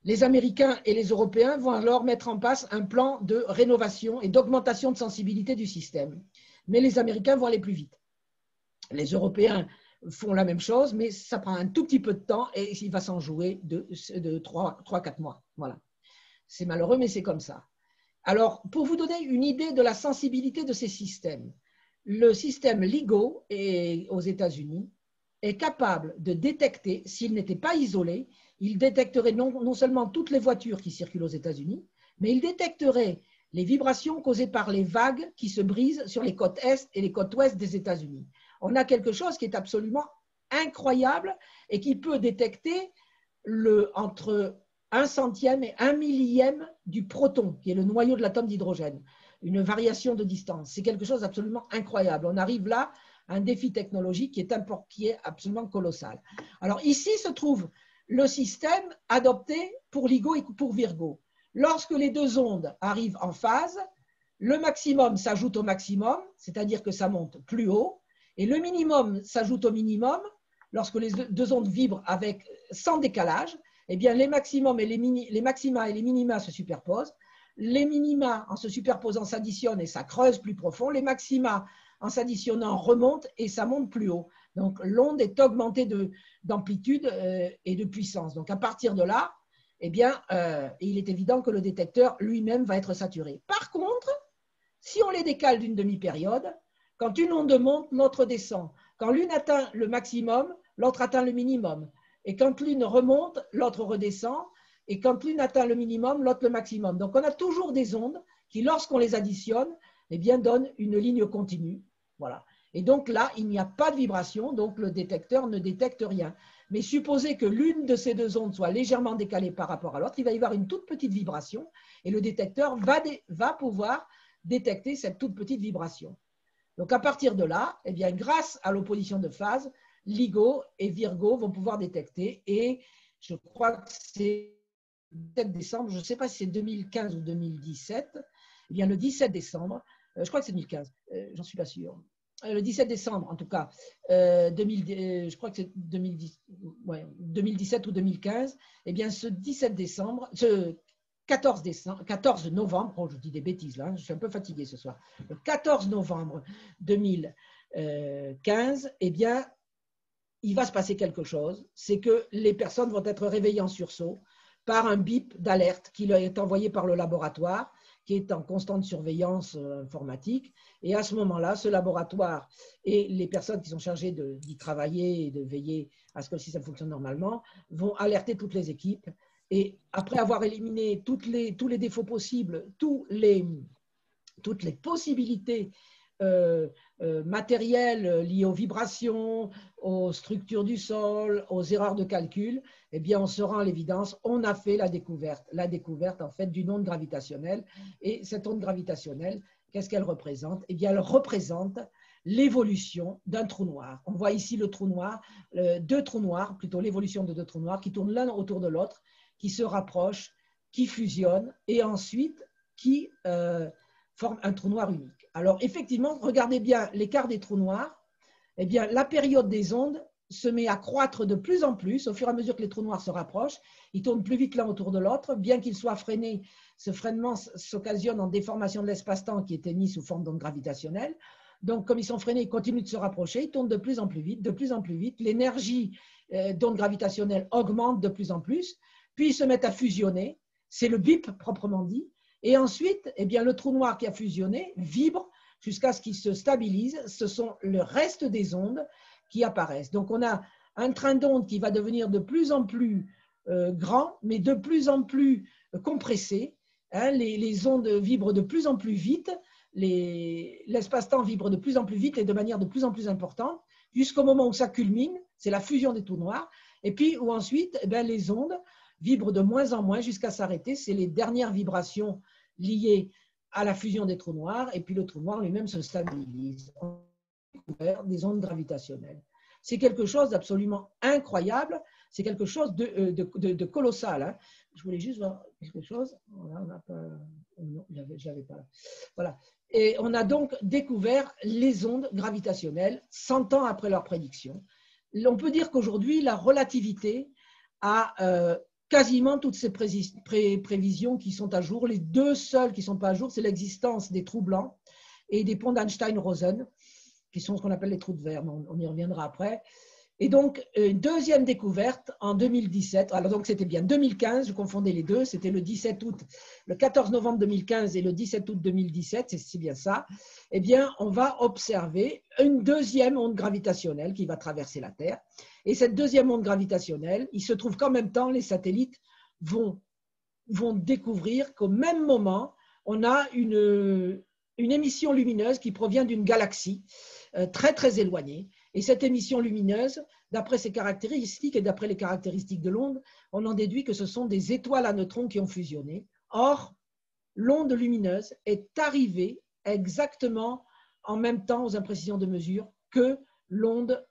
Les Américains et les Européens vont alors mettre en place un plan de rénovation et d'augmentation de sensibilité du système. Mais les Américains vont aller plus vite. Les Européens font la même chose, mais ça prend un tout petit peu de temps et il va s'en jouer de 3-4 mois. Voilà. C'est malheureux, mais c'est comme ça. Alors, pour vous donner une idée de la sensibilité de ces systèmes, le système LIGO aux États-Unis est capable de détecter, s'il n'était pas isolé, il détecterait non seulement toutes les voitures qui circulent aux États-Unis, mais il détecterait les vibrations causées par les vagues qui se brisent sur les côtes est et les côtes ouest des États-Unis. On a quelque chose qui est absolument incroyable et qui peut détecter entre 1/100e et 1/1000e du proton, qui est le noyau de l'atome d'hydrogène, une variation de distance. C'est quelque chose d'absolument incroyable. On arrive là à un défi technologique qui est absolument colossal. Alors ici se trouve le système adopté pour LIGO et pour Virgo. Lorsque les deux ondes arrivent en phase, le maximum s'ajoute au maximum, c'est-à-dire que ça monte plus haut, et le minimum s'ajoute au minimum. Lorsque les deux ondes vibrent sans décalage, eh bien les maxima et les minima se superposent. Les minima, en se superposant, s'additionnent et ça creuse plus profond. Les maxima, en s'additionnant, remontent et ça monte plus haut. Donc l'onde est augmentée d'amplitude et de puissance. Donc à partir de là, eh bien, il est évident que le détecteur lui-même va être saturé. Par contre, si on les décale d'une demi-période, quand une onde monte, l'autre descend. Quand l'une atteint le maximum, l'autre atteint le minimum. Et quand l'une remonte, l'autre redescend. Et quand l'une atteint le minimum, l'autre le maximum. Donc on a toujours des ondes qui, lorsqu'on les additionne, eh bien, donnent une ligne continue. Voilà. Et donc là, il n'y a pas de vibration, donc le détecteur ne détecte rien. Mais supposez que l'une de ces deux ondes soit légèrement décalée par rapport à l'autre, il va y avoir une toute petite vibration et le détecteur va pouvoir détecter cette toute petite vibration. Donc à partir de là, eh bien, grâce à l'opposition de phase, LIGO et Virgo vont pouvoir détecter et je crois que c'est le 17 décembre, je ne sais pas si c'est 2015 ou 2017, eh bien le 17 décembre, je crois que c'est 2015, j'en suis pas sûre. Le 17 décembre, en tout cas, je crois que c'est 2017 ou 2015, eh bien ce 17 décembre, ce 14 novembre, oh, je dis des bêtises là, je suis un peu fatiguée ce soir, le 14 novembre 2015, eh bien, il va se passer quelque chose, c'est que les personnes vont être réveillées en sursaut par un bip d'alerte qui leur est envoyé par le laboratoire, qui est en constante surveillance informatique. Et à ce moment-là, ce laboratoire et les personnes qui sont chargées d'y travailler et de veiller à ce que le système fonctionne normalement vont alerter toutes les équipes. Et après avoir éliminé tous les défauts possibles, toutes les possibilités matérielles liées aux vibrations, aux structures du sol, aux erreurs de calcul, eh bien, on se rend à l'évidence, on a fait la découverte en fait d'une onde gravitationnelle. Et cette onde gravitationnelle, qu'est-ce qu'elle représente? Eh bien, elle représente l'évolution d'un trou noir. On voit ici le trou noir, deux trous noirs, plutôt l'évolution de deux trous noirs qui tournent l'un autour de l'autre, qui se rapprochent, qui fusionnent et ensuite qui forment un trou noir unique. Alors, effectivement, regardez bien l'écart des trous noirs. Eh bien, la période des ondes se met à croître de plus en plus au fur et à mesure que les trous noirs se rapprochent. Ils tournent plus vite l'un autour de l'autre, bien qu'ils soient freinés. Ce freinement s'occasionne en déformation de l'espace-temps qui est émis sous forme d'ondes gravitationnelles. Donc, comme ils sont freinés, ils continuent de se rapprocher, ils tournent de plus en plus vite, de plus en plus vite. L'énergie d'ondes gravitationnelles augmente de plus en plus, puis ils se mettent à fusionner. C'est le bip proprement dit. Et ensuite, eh bien, le trou noir qui a fusionné vibre jusqu'à ce qu'il se stabilise. Ce sont le reste des ondes qui apparaissent. Donc, on a un train d'ondes qui va devenir de plus en plus grand, mais de plus en plus compressé. Hein, les ondes vibrent de plus en plus vite, l'espace-temps vibre de plus en plus vite et de manière de plus en plus importante, jusqu'au moment où ça culmine, c'est la fusion des trous noirs, et puis où ensuite, eh bien, les ondes vibrent de moins en moins jusqu'à s'arrêter. C'est les dernières vibrations liées à la fusion des trous noirs, et puis le trou noir lui-même se stabilise. On a découvert des ondes gravitationnelles. C'est quelque chose d'absolument incroyable, c'est quelque chose de colossal. Hein. Je voulais juste voir quelque chose. Voilà, on n'a pas, non, j'avais pas là. Voilà. Et on a donc découvert les ondes gravitationnelles 100 ans après leur prédiction. On peut dire qu'aujourd'hui, la relativité a quasiment toutes ces prévisions qui sont à jour. Les deux seules qui ne sont pas à jour, c'est l'existence des trous blancs et des ponts d'Einstein-Rosen, qui sont ce qu'on appelle les trous de verre, mais on y reviendra après. Et donc, une deuxième découverte en 2017, alors donc c'était bien 2015, je confondais les deux, c'était le 17 août, le 14 novembre 2015 et le 17 août 2017, c'est bien ça, eh bien, on va observer une deuxième onde gravitationnelle qui va traverser la Terre. Et cette deuxième onde gravitationnelle, il se trouve qu'en même temps, les satellites vont découvrir qu'au même moment, on a une émission lumineuse qui provient d'une galaxie très, très éloignée. Et cette émission lumineuse, d'après ses caractéristiques et d'après les caractéristiques de l'onde, on en déduit que ce sont des étoiles à neutrons qui ont fusionné. Or, l'onde lumineuse est arrivée exactement en même temps aux imprécisions de mesure que l'onde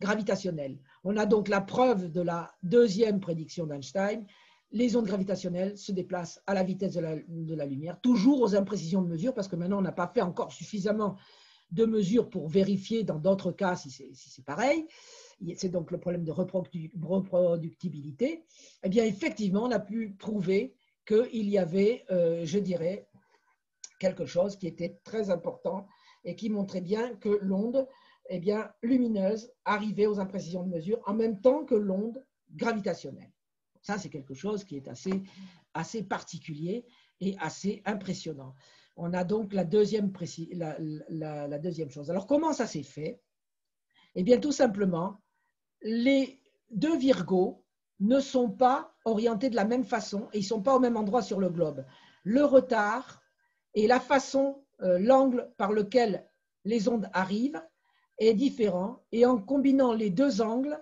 gravitationnelle. On a donc la preuve de la deuxième prédiction d'Einstein. Les ondes gravitationnelles se déplacent à la vitesse de la lumière, toujours aux imprécisions de mesure, parce que maintenant, on n'a pas fait encore suffisamment de mesures pour vérifier dans d'autres cas si c'est pareil. C'est donc le problème de reproductibilité. Eh bien, effectivement, on a pu prouver qu'il y avait, je dirais, quelque chose qui était très important et qui montrait bien que l'onde lumineuse arrivait aux imprécisions de mesure en même temps que l'onde gravitationnelle. Ça, c'est quelque chose qui est assez particulier et assez impressionnant. On a donc la deuxième chose. Alors, comment ça s'est fait? Eh bien, tout simplement, les deux Virgos ne sont pas orientés de la même façon et ils ne sont pas au même endroit sur le globe. Le retard et la façon, l'angle par lequel les ondes arrivent est différent. Et en combinant les deux angles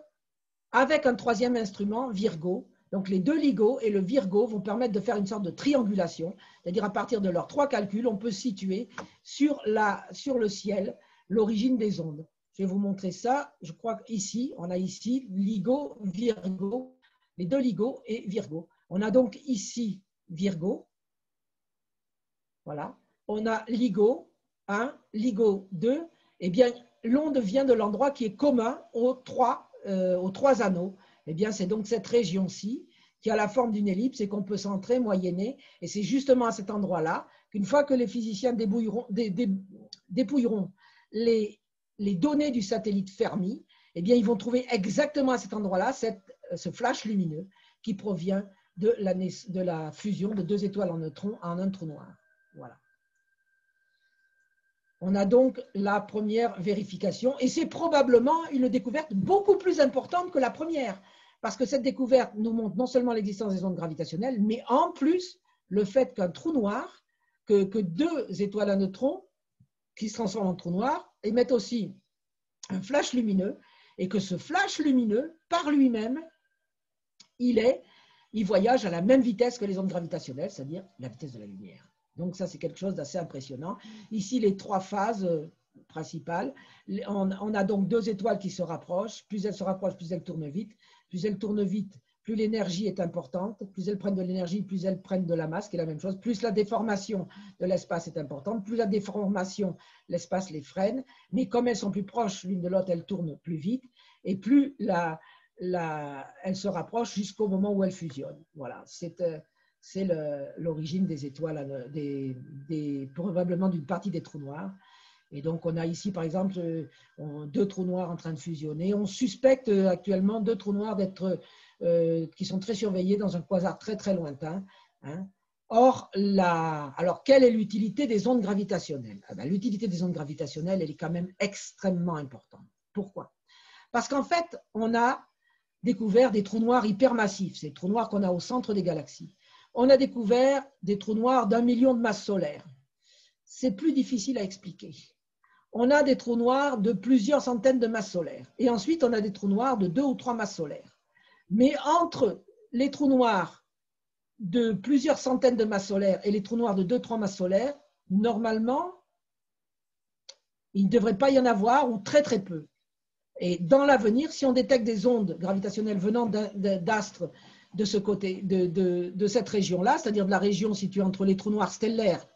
avec un troisième instrument, Virgo, donc les deux LIGO et le Virgo vont permettre de faire une sorte de triangulation, c'est-à-dire à partir de leurs trois calculs, on peut situer sur le ciel l'origine des ondes. Je vais vous montrer ça. Je crois qu'ici, on a ici LIGO, Virgo, les deux LIGO et Virgo. On a donc ici Virgo. Voilà. On a LIGO 1, LIGO 2. Eh bien, l'onde vient de l'endroit qui est commun aux trois anneaux. Eh bien, c'est donc cette région-ci qui a la forme d'une ellipse et qu'on peut centrer, moyenner. Et c'est justement à cet endroit-là qu'une fois que les physiciens dépouilleront les données du satellite Fermi, eh bien, ils vont trouver exactement à cet endroit-là ce flash lumineux qui provient de la fusion de deux étoiles en neutrons en un trou noir. Voilà. On a donc la première vérification et c'est probablement une découverte beaucoup plus importante que la première parce que cette découverte nous montre non seulement l'existence des ondes gravitationnelles, mais en plus le fait qu'un trou noir, que deux étoiles à neutrons qui se transforment en trou noir émettent aussi un flash lumineux et que ce flash lumineux, par lui-même, il voyage à la même vitesse que les ondes gravitationnelles, c'est-à-dire la vitesse de la lumière. Donc ça, c'est quelque chose d'assez impressionnant. Ici, les trois phases principales. On a donc deux étoiles qui se rapprochent. Plus elles se rapprochent, plus elles tournent vite. Plus elles tournent vite, plus l'énergie est importante, plus elles prennent de l'énergie, plus elles prennent de la masse, qui est la même chose, plus la déformation de l'espace est importante, plus la déformation, l'espace les freine, mais comme elles sont plus proches l'une de l'autre, elles tournent plus vite, et plus elles se rapprochent jusqu'au moment où elles fusionnent. Voilà, c'est l'origine des étoiles, probablement d'une partie des trous noirs. Et donc, on a ici, par exemple, 2 trous noirs en train de fusionner. On suspecte actuellement 2 trous noirs qui sont très surveillés dans un quasar très, très lointain. Hein. Or, alors, quelle est l'utilité des ondes gravitationnelles? L'utilité des ondes gravitationnelles, elle est quand même extrêmement importante. Pourquoi? Parce qu'en fait, on a découvert des trous noirs hypermassifs, ces trous noirs qu'on a au centre des galaxies. On a découvert des trous noirs d'1 million de masses solaires. C'est plus difficile à expliquer. On a des trous noirs de plusieurs centaines de masses solaires. Et ensuite, on a des trous noirs de 2 ou 3 masses solaires. Mais entre les trous noirs de plusieurs centaines de masses solaires et les trous noirs de 2-3 masses solaires, normalement, il ne devrait pas y en avoir ou très très peu. Et dans l'avenir, si on détecte des ondes gravitationnelles venant d'astres de ce côté, de cette région-là, c'est-à-dire de la région située entre les trous noirs stellaires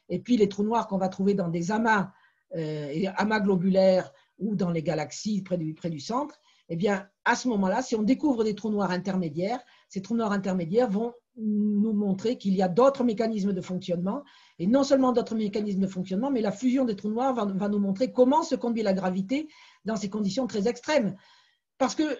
et puis les trous noirs qu'on va trouver dans des amas, amas globulaires ou dans les galaxies près du centre, eh bien, à ce moment-là, si on découvre des trous noirs intermédiaires, ces trous noirs intermédiaires vont nous montrer qu'il y a d'autres mécanismes de fonctionnement, et non seulement d'autres mécanismes de fonctionnement, mais la fusion des trous noirs va nous montrer comment se conduit la gravité dans ces conditions très extrêmes. Parce que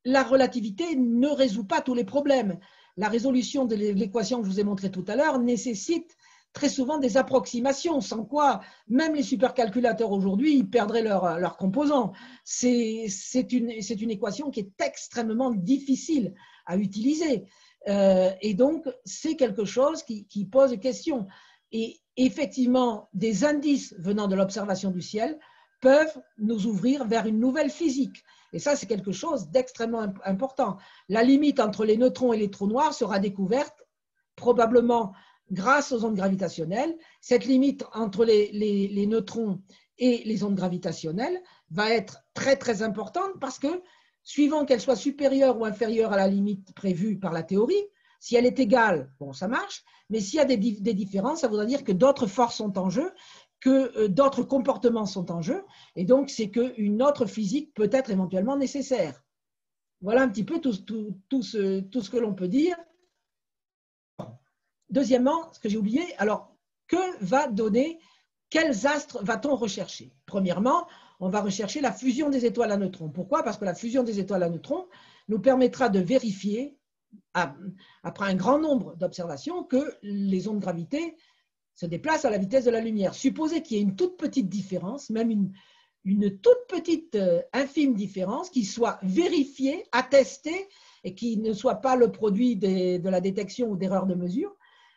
la relativité ne résout pas tous les problèmes. La résolution de l'équation que je vous ai montrée tout à l'heure nécessite très souvent des approximations, sans quoi même les supercalculateurs aujourd'hui ils perdraient leurs composants. C'est une équation qui est extrêmement difficile à utiliser. Et donc, c'est quelque chose qui pose question. Et effectivement, des indices venant de l'observation du ciel peuvent nous ouvrir vers une nouvelle physique. Et ça, c'est quelque chose d'extrêmement important. La limite entre les neutrons et les trous noirs sera découverte probablement grâce aux ondes gravitationnelles. Cette limite entre les neutrons et les ondes gravitationnelles va être très, très importante parce que, suivant qu'elle soit supérieure ou inférieure à la limite prévue par la théorie, si elle est égale, bon, ça marche, mais s'il y a des différences, ça voudra dire que d'autres forces sont en jeu, que d'autres comportements sont en jeu, et donc c'est qu'une autre physique peut être éventuellement nécessaire. Voilà un petit peu tout ce que l'on peut dire. Deuxièmement, ce que j'ai oublié, alors, quels astres va-t-on rechercher? Premièrement, on va rechercher la fusion des étoiles à neutrons. Pourquoi? Parce que la fusion des étoiles à neutrons nous permettra de vérifier, après un grand nombre d'observations, que les ondes de gravité se déplacent à la vitesse de la lumière. Supposez qu'il y ait une toute petite différence, même une toute petite infime différence, qui soit vérifiée, attestée, et qui ne soit pas le produit de la détection ou d'erreurs de mesure,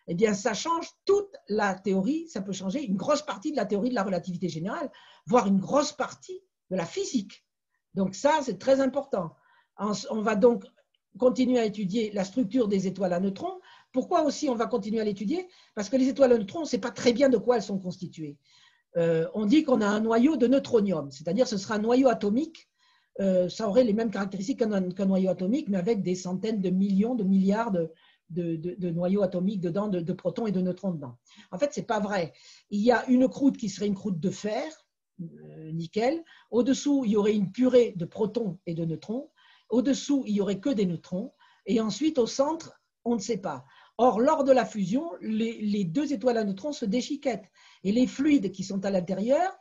eh bien, ça change toute la théorie, ça peut changer une grosse partie de la théorie de la relativité générale, voire une grosse partie de la physique. Donc ça, c'est très important. On va donc continuer à étudier la structure des étoiles à neutrons. Pourquoi aussi on va continuer à l'étudier? Parce que les étoiles à neutrons, on ne sait pas très bien de quoi elles sont constituées. On dit qu'on a un noyau de neutronium, c'est-à-dire ce sera un noyau atomique. Ça aurait les mêmes caractéristiques qu'un noyau atomique, mais avec des centaines de millions, de milliards de noyaux atomiques dedans, de protons et de neutrons dedans. En fait, ce n'est pas vrai. Il y a une croûte qui serait une croûte de fer, nickel. Au-dessous, il y aurait une purée de protons et de neutrons. Au-dessous, il n'y aurait que des neutrons. Et ensuite, au centre, on ne sait pas. Or, lors de la fusion, les 2 étoiles à neutrons se déchiquettent. Et les fluides qui sont à l'intérieur,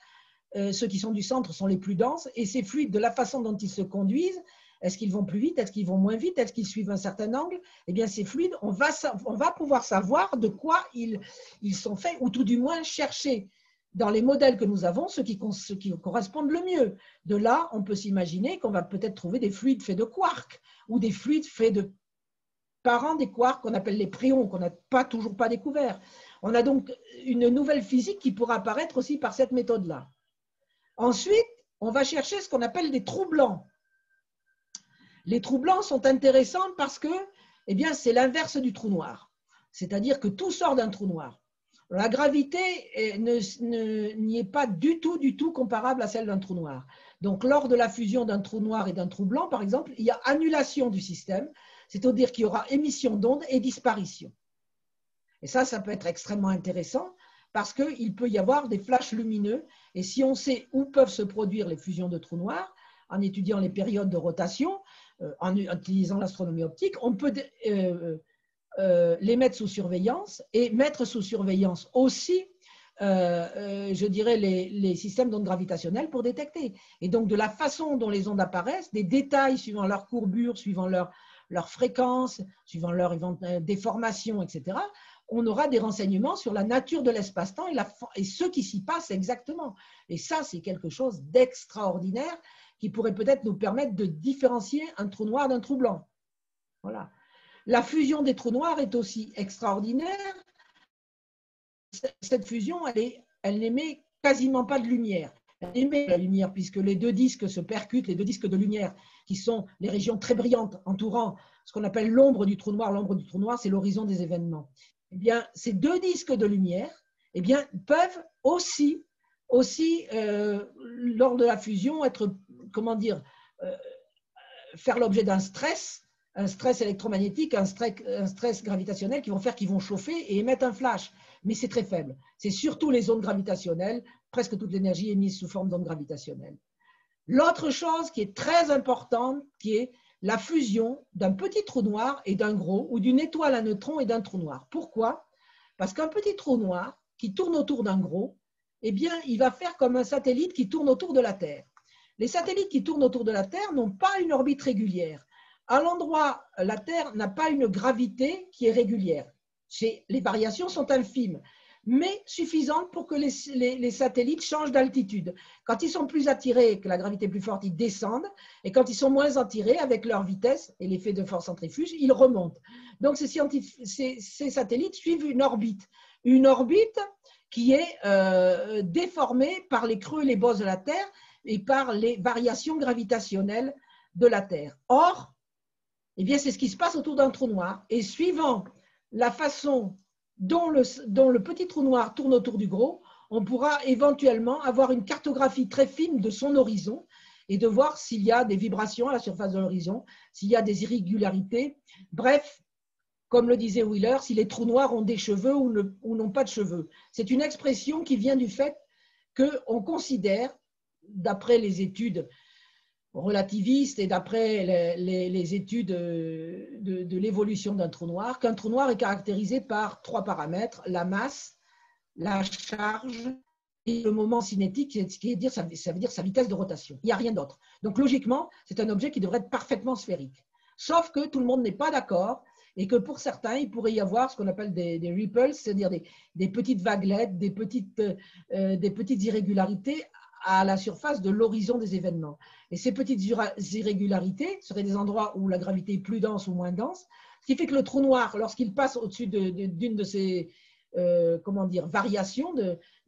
ceux qui sont du centre sont les plus denses. Et ces fluides, de la façon dont ils se conduisent, est-ce qu'ils vont plus vite? Est-ce qu'ils vont moins vite? Est-ce qu'ils suivent un certain angle? Eh bien, ces fluides, on va pouvoir savoir de quoi ils sont faits, ou tout du moins chercher dans les modèles que nous avons ceux qui correspondent le mieux. De là, on peut s'imaginer qu'on va peut-être trouver des fluides faits de quarks, ou des fluides faits de parents des quarks qu'on appelle les prions, qu'on n'a toujours pas découvert. On a donc une nouvelle physique qui pourra apparaître aussi par cette méthode-là. Ensuite, on va chercher ce qu'on appelle des trous blancs. Les trous blancs sont intéressants parce que, eh bien, c'est l'inverse du trou noir. C'est-à-dire que tout sort d'un trou noir. La gravité n'y est pas du tout comparable à celle d'un trou noir. Donc, lors de la fusion d'un trou noir et d'un trou blanc, par exemple, il y a annulation du système, c'est-à-dire qu'il y aura émission d'ondes et disparition. Et ça peut être extrêmement intéressant parce qu'il peut y avoir des flashs lumineux. Et si on sait où peuvent se produire les fusions de trous noirs, en étudiant les périodes de rotation, en utilisant l'astronomie optique, on peut les mettre sous surveillance et mettre sous surveillance aussi, je dirais, les systèmes d'ondes gravitationnelles pour détecter. Et donc, de la façon dont les ondes apparaissent, des détails suivant leur courbure, suivant leur fréquence, suivant leur déformation, etc., on aura des renseignements sur la nature de l'espace-temps et ce qui s'y passe exactement. Et ça, c'est quelque chose d'extraordinaire qui pourrait peut-être nous permettre de différencier un trou noir d'un trou blanc. Voilà. La fusion des trous noirs est aussi extraordinaire. Cette fusion, elle n'émet quasiment pas de lumière. Elle émet la lumière puisque les deux disques se percutent, les deux disques de lumière qui sont les régions très brillantes entourant ce qu'on appelle l'ombre du trou noir. L'ombre du trou noir, c'est l'horizon des événements. Eh bien, ces deux disques de lumière peuvent aussi lors de la fusion, faire l'objet d'un stress, un stress électromagnétique, un stress gravitationnel qui vont chauffer et émettre un flash. Mais c'est très faible. C'est surtout les ondes gravitationnelles, presque toute l'énergie est mise sous forme d'ondes gravitationnelles. L'autre chose qui est très importante, qui est la fusion d'un petit trou noir et d'un gros, ou d'une étoile à neutrons et d'un trou noir. Pourquoi? Parce qu'un petit trou noir qui tourne autour d'un gros, eh bien, il va faire comme un satellite qui tourne autour de la Terre. Les satellites qui tournent autour de la Terre n'ont pas une orbite régulière. À l'endroit, la Terre n'a pas une gravité qui est régulière. Les variations sont infimes, mais suffisantes pour que les satellites changent d'altitude. Quand ils sont plus attirés, que la gravité est plus forte, ils descendent, et quand ils sont moins attirés, avec leur vitesse et l'effet de force centrifuge, ils remontent. Donc, ces satellites suivent une orbite qui est déformée par les creux et les bosses de la Terre et par les variations gravitationnelles de la Terre. Or, eh bien, c'est ce qui se passe autour d'un trou noir, et suivant la façon dont le petit trou noir tourne autour du gros, on pourra éventuellement avoir une cartographie très fine de son horizon et de voir s'il y a des vibrations à la surface de l'horizon, s'il y a des irrégularités. Bref, comme le disait Wheeler, si les trous noirs ont des cheveux ou n'ont pas de cheveux. C'est une expression qui vient du fait qu'on considère, d'après les études relativistes et d'après les études de l'évolution d'un trou noir, qu'un trou noir est caractérisé par 3 paramètres, la masse, la charge et le moment cinétique, ça veut dire sa vitesse de rotation. Il n'y a rien d'autre. Donc logiquement, c'est un objet qui devrait être parfaitement sphérique. Sauf que tout le monde n'est pas d'accord et que pour certains, il pourrait y avoir ce qu'on appelle des ripples, c'est-à-dire des petites vaguelettes, des petites irrégularités à la surface de l'horizon des événements. Et ces petites irrégularités seraient des endroits où la gravité est plus dense ou moins dense, ce qui fait que le trou noir, lorsqu'il passe au-dessus d'une de ces variations,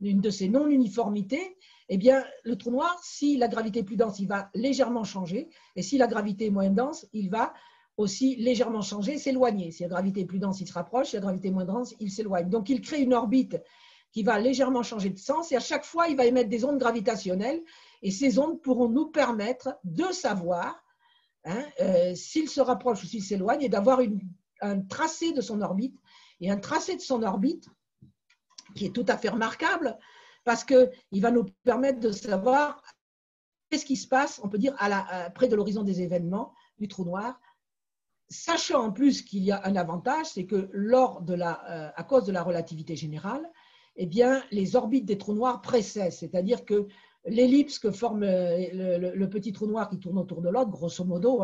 d'une de ces non-uniformités, eh bien, le trou noir, si la gravité est plus dense, il va légèrement changer, et si la gravité est moins dense, il va aussi légèrement changer, s'éloigner. Si la gravité est plus dense, il se rapproche, si la gravité est moins dense, il s'éloigne. Donc, il crée une orbite qui va légèrement changer de sens et à chaque fois, il va émettre des ondes gravitationnelles et ces ondes pourront nous permettre de savoir s'il se rapproche ou s'il s'éloigne et d'avoir un tracé de son orbite. Et un tracé de son orbite qui est tout à fait remarquable parce qu'il va nous permettre de savoir qu'est-ce qui se passe, on peut dire, près de l'horizon des événements du trou noir, sachant en plus qu'il y a un avantage, c'est que à cause de la relativité générale, eh bien, les orbites des trous noirs précèdent, c'est-à-dire que l'ellipse que forme le petit trou noir qui tourne autour de l'autre, grosso modo,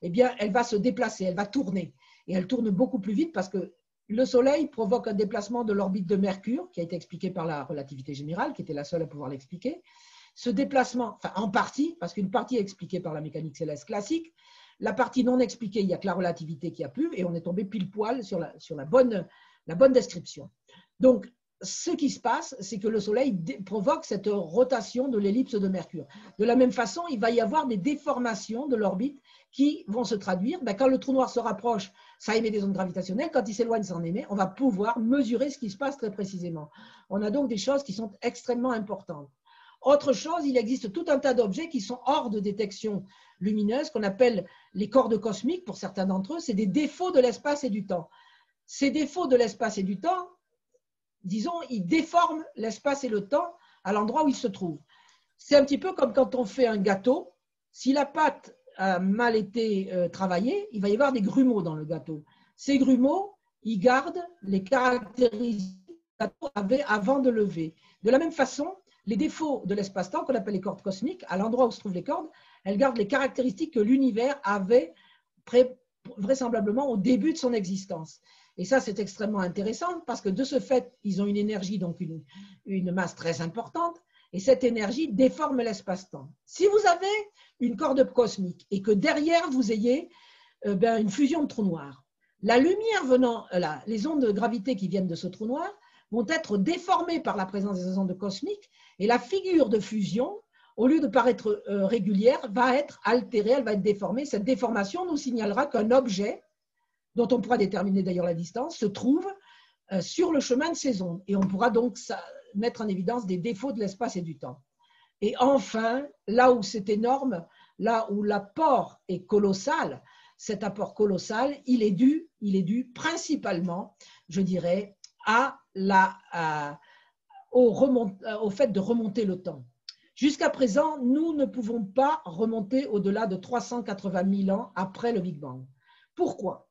eh bien, elle va se déplacer, elle va tourner. Et elle tourne beaucoup plus vite parce que le Soleil provoque un déplacement de l'orbite de Mercure, qui a été expliqué par la relativité générale, qui était la seule à pouvoir l'expliquer. Ce déplacement, enfin en partie, parce qu'une partie est expliquée par la mécanique céleste classique, la partie non expliquée, il n'y a que la relativité qui a pu, et on est tombé pile poil sur la bonne description. Donc, ce qui se passe, c'est que le Soleil provoque cette rotation de l'ellipse de Mercure. De la même façon, il va y avoir des déformations de l'orbite qui vont se traduire. Quand le trou noir se rapproche, ça émet des ondes gravitationnelles. Quand il s'éloigne, ça en émet. On va pouvoir mesurer ce qui se passe très précisément. On a donc des choses qui sont extrêmement importantes. Autre chose, il existe tout un tas d'objets qui sont hors de détection lumineuse, qu'on appelle les cordes cosmiques pour certains d'entre eux. C'est des défauts de l'espace et du temps. Ces défauts de l'espace et du temps, disons, ils déforment l'espace et le temps à l'endroit où ils se trouvent. C'est un petit peu comme quand on fait un gâteau. Si la pâte a mal été travaillée, il va y avoir des grumeaux dans le gâteau. Ces grumeaux, ils gardent les caractéristiques du gâteau avant de lever. De la même façon, les défauts de l'espace-temps, qu'on appelle les cordes cosmiques, à l'endroit où se trouvent les cordes, elles gardent les caractéristiques que l'univers avait vraisemblablement au début de son existence. Et ça, c'est extrêmement intéressant parce que de ce fait, ils ont une énergie, donc une masse très importante, et cette énergie déforme l'espace-temps. Si vous avez une corde cosmique et que derrière, vous ayez une fusion de trous noirs, la lumière venant, les ondes de gravité qui viennent de ce trou noir vont être déformées par la présence des ondes cosmiques et la figure de fusion, au lieu de paraître régulière, va être altérée, elle va être déformée. Cette déformation nous signalera qu'un objet, dont on pourra déterminer d'ailleurs la distance, se trouve sur le chemin de ces ondes. Et on pourra donc mettre en évidence des défauts de l'espace et du temps. Et enfin, là où c'est énorme, là où l'apport est colossal, cet apport colossal, il est dû principalement, je dirais, au fait de remonter le temps. Jusqu'à présent, nous ne pouvons pas remonter au-delà de 380 000 ans après le Big Bang. Pourquoi?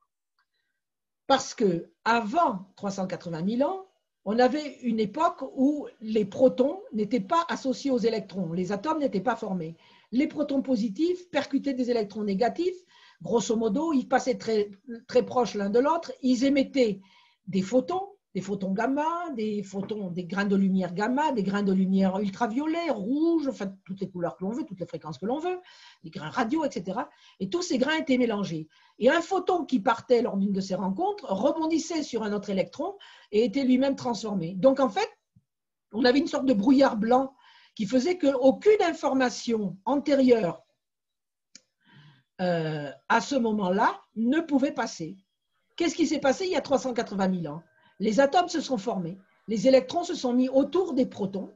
Parce qu'avant 380 000 ans, on avait une époque où les protons n'étaient pas associés aux électrons, les atomes n'étaient pas formés. Les protons positifs percutaient des électrons négatifs, grosso modo, ils passaient très, très proches l'un de l'autre, ils émettaient des photons gamma, des grains de lumière gamma, des grains de lumière ultraviolets, rouges, enfin toutes les couleurs que l'on veut, toutes les fréquences que l'on veut, des grains radio, etc. Et tous ces grains étaient mélangés. Et un photon qui partait lors d'une de ces rencontres rebondissait sur un autre électron et était lui-même transformé. Donc en fait, on avait une sorte de brouillard blanc qui faisait qu'aucune information antérieure à ce moment-là ne pouvait passer. Qu'est-ce qui s'est passé il y a 380 000 ans? Les atomes se sont formés, les électrons se sont mis autour des protons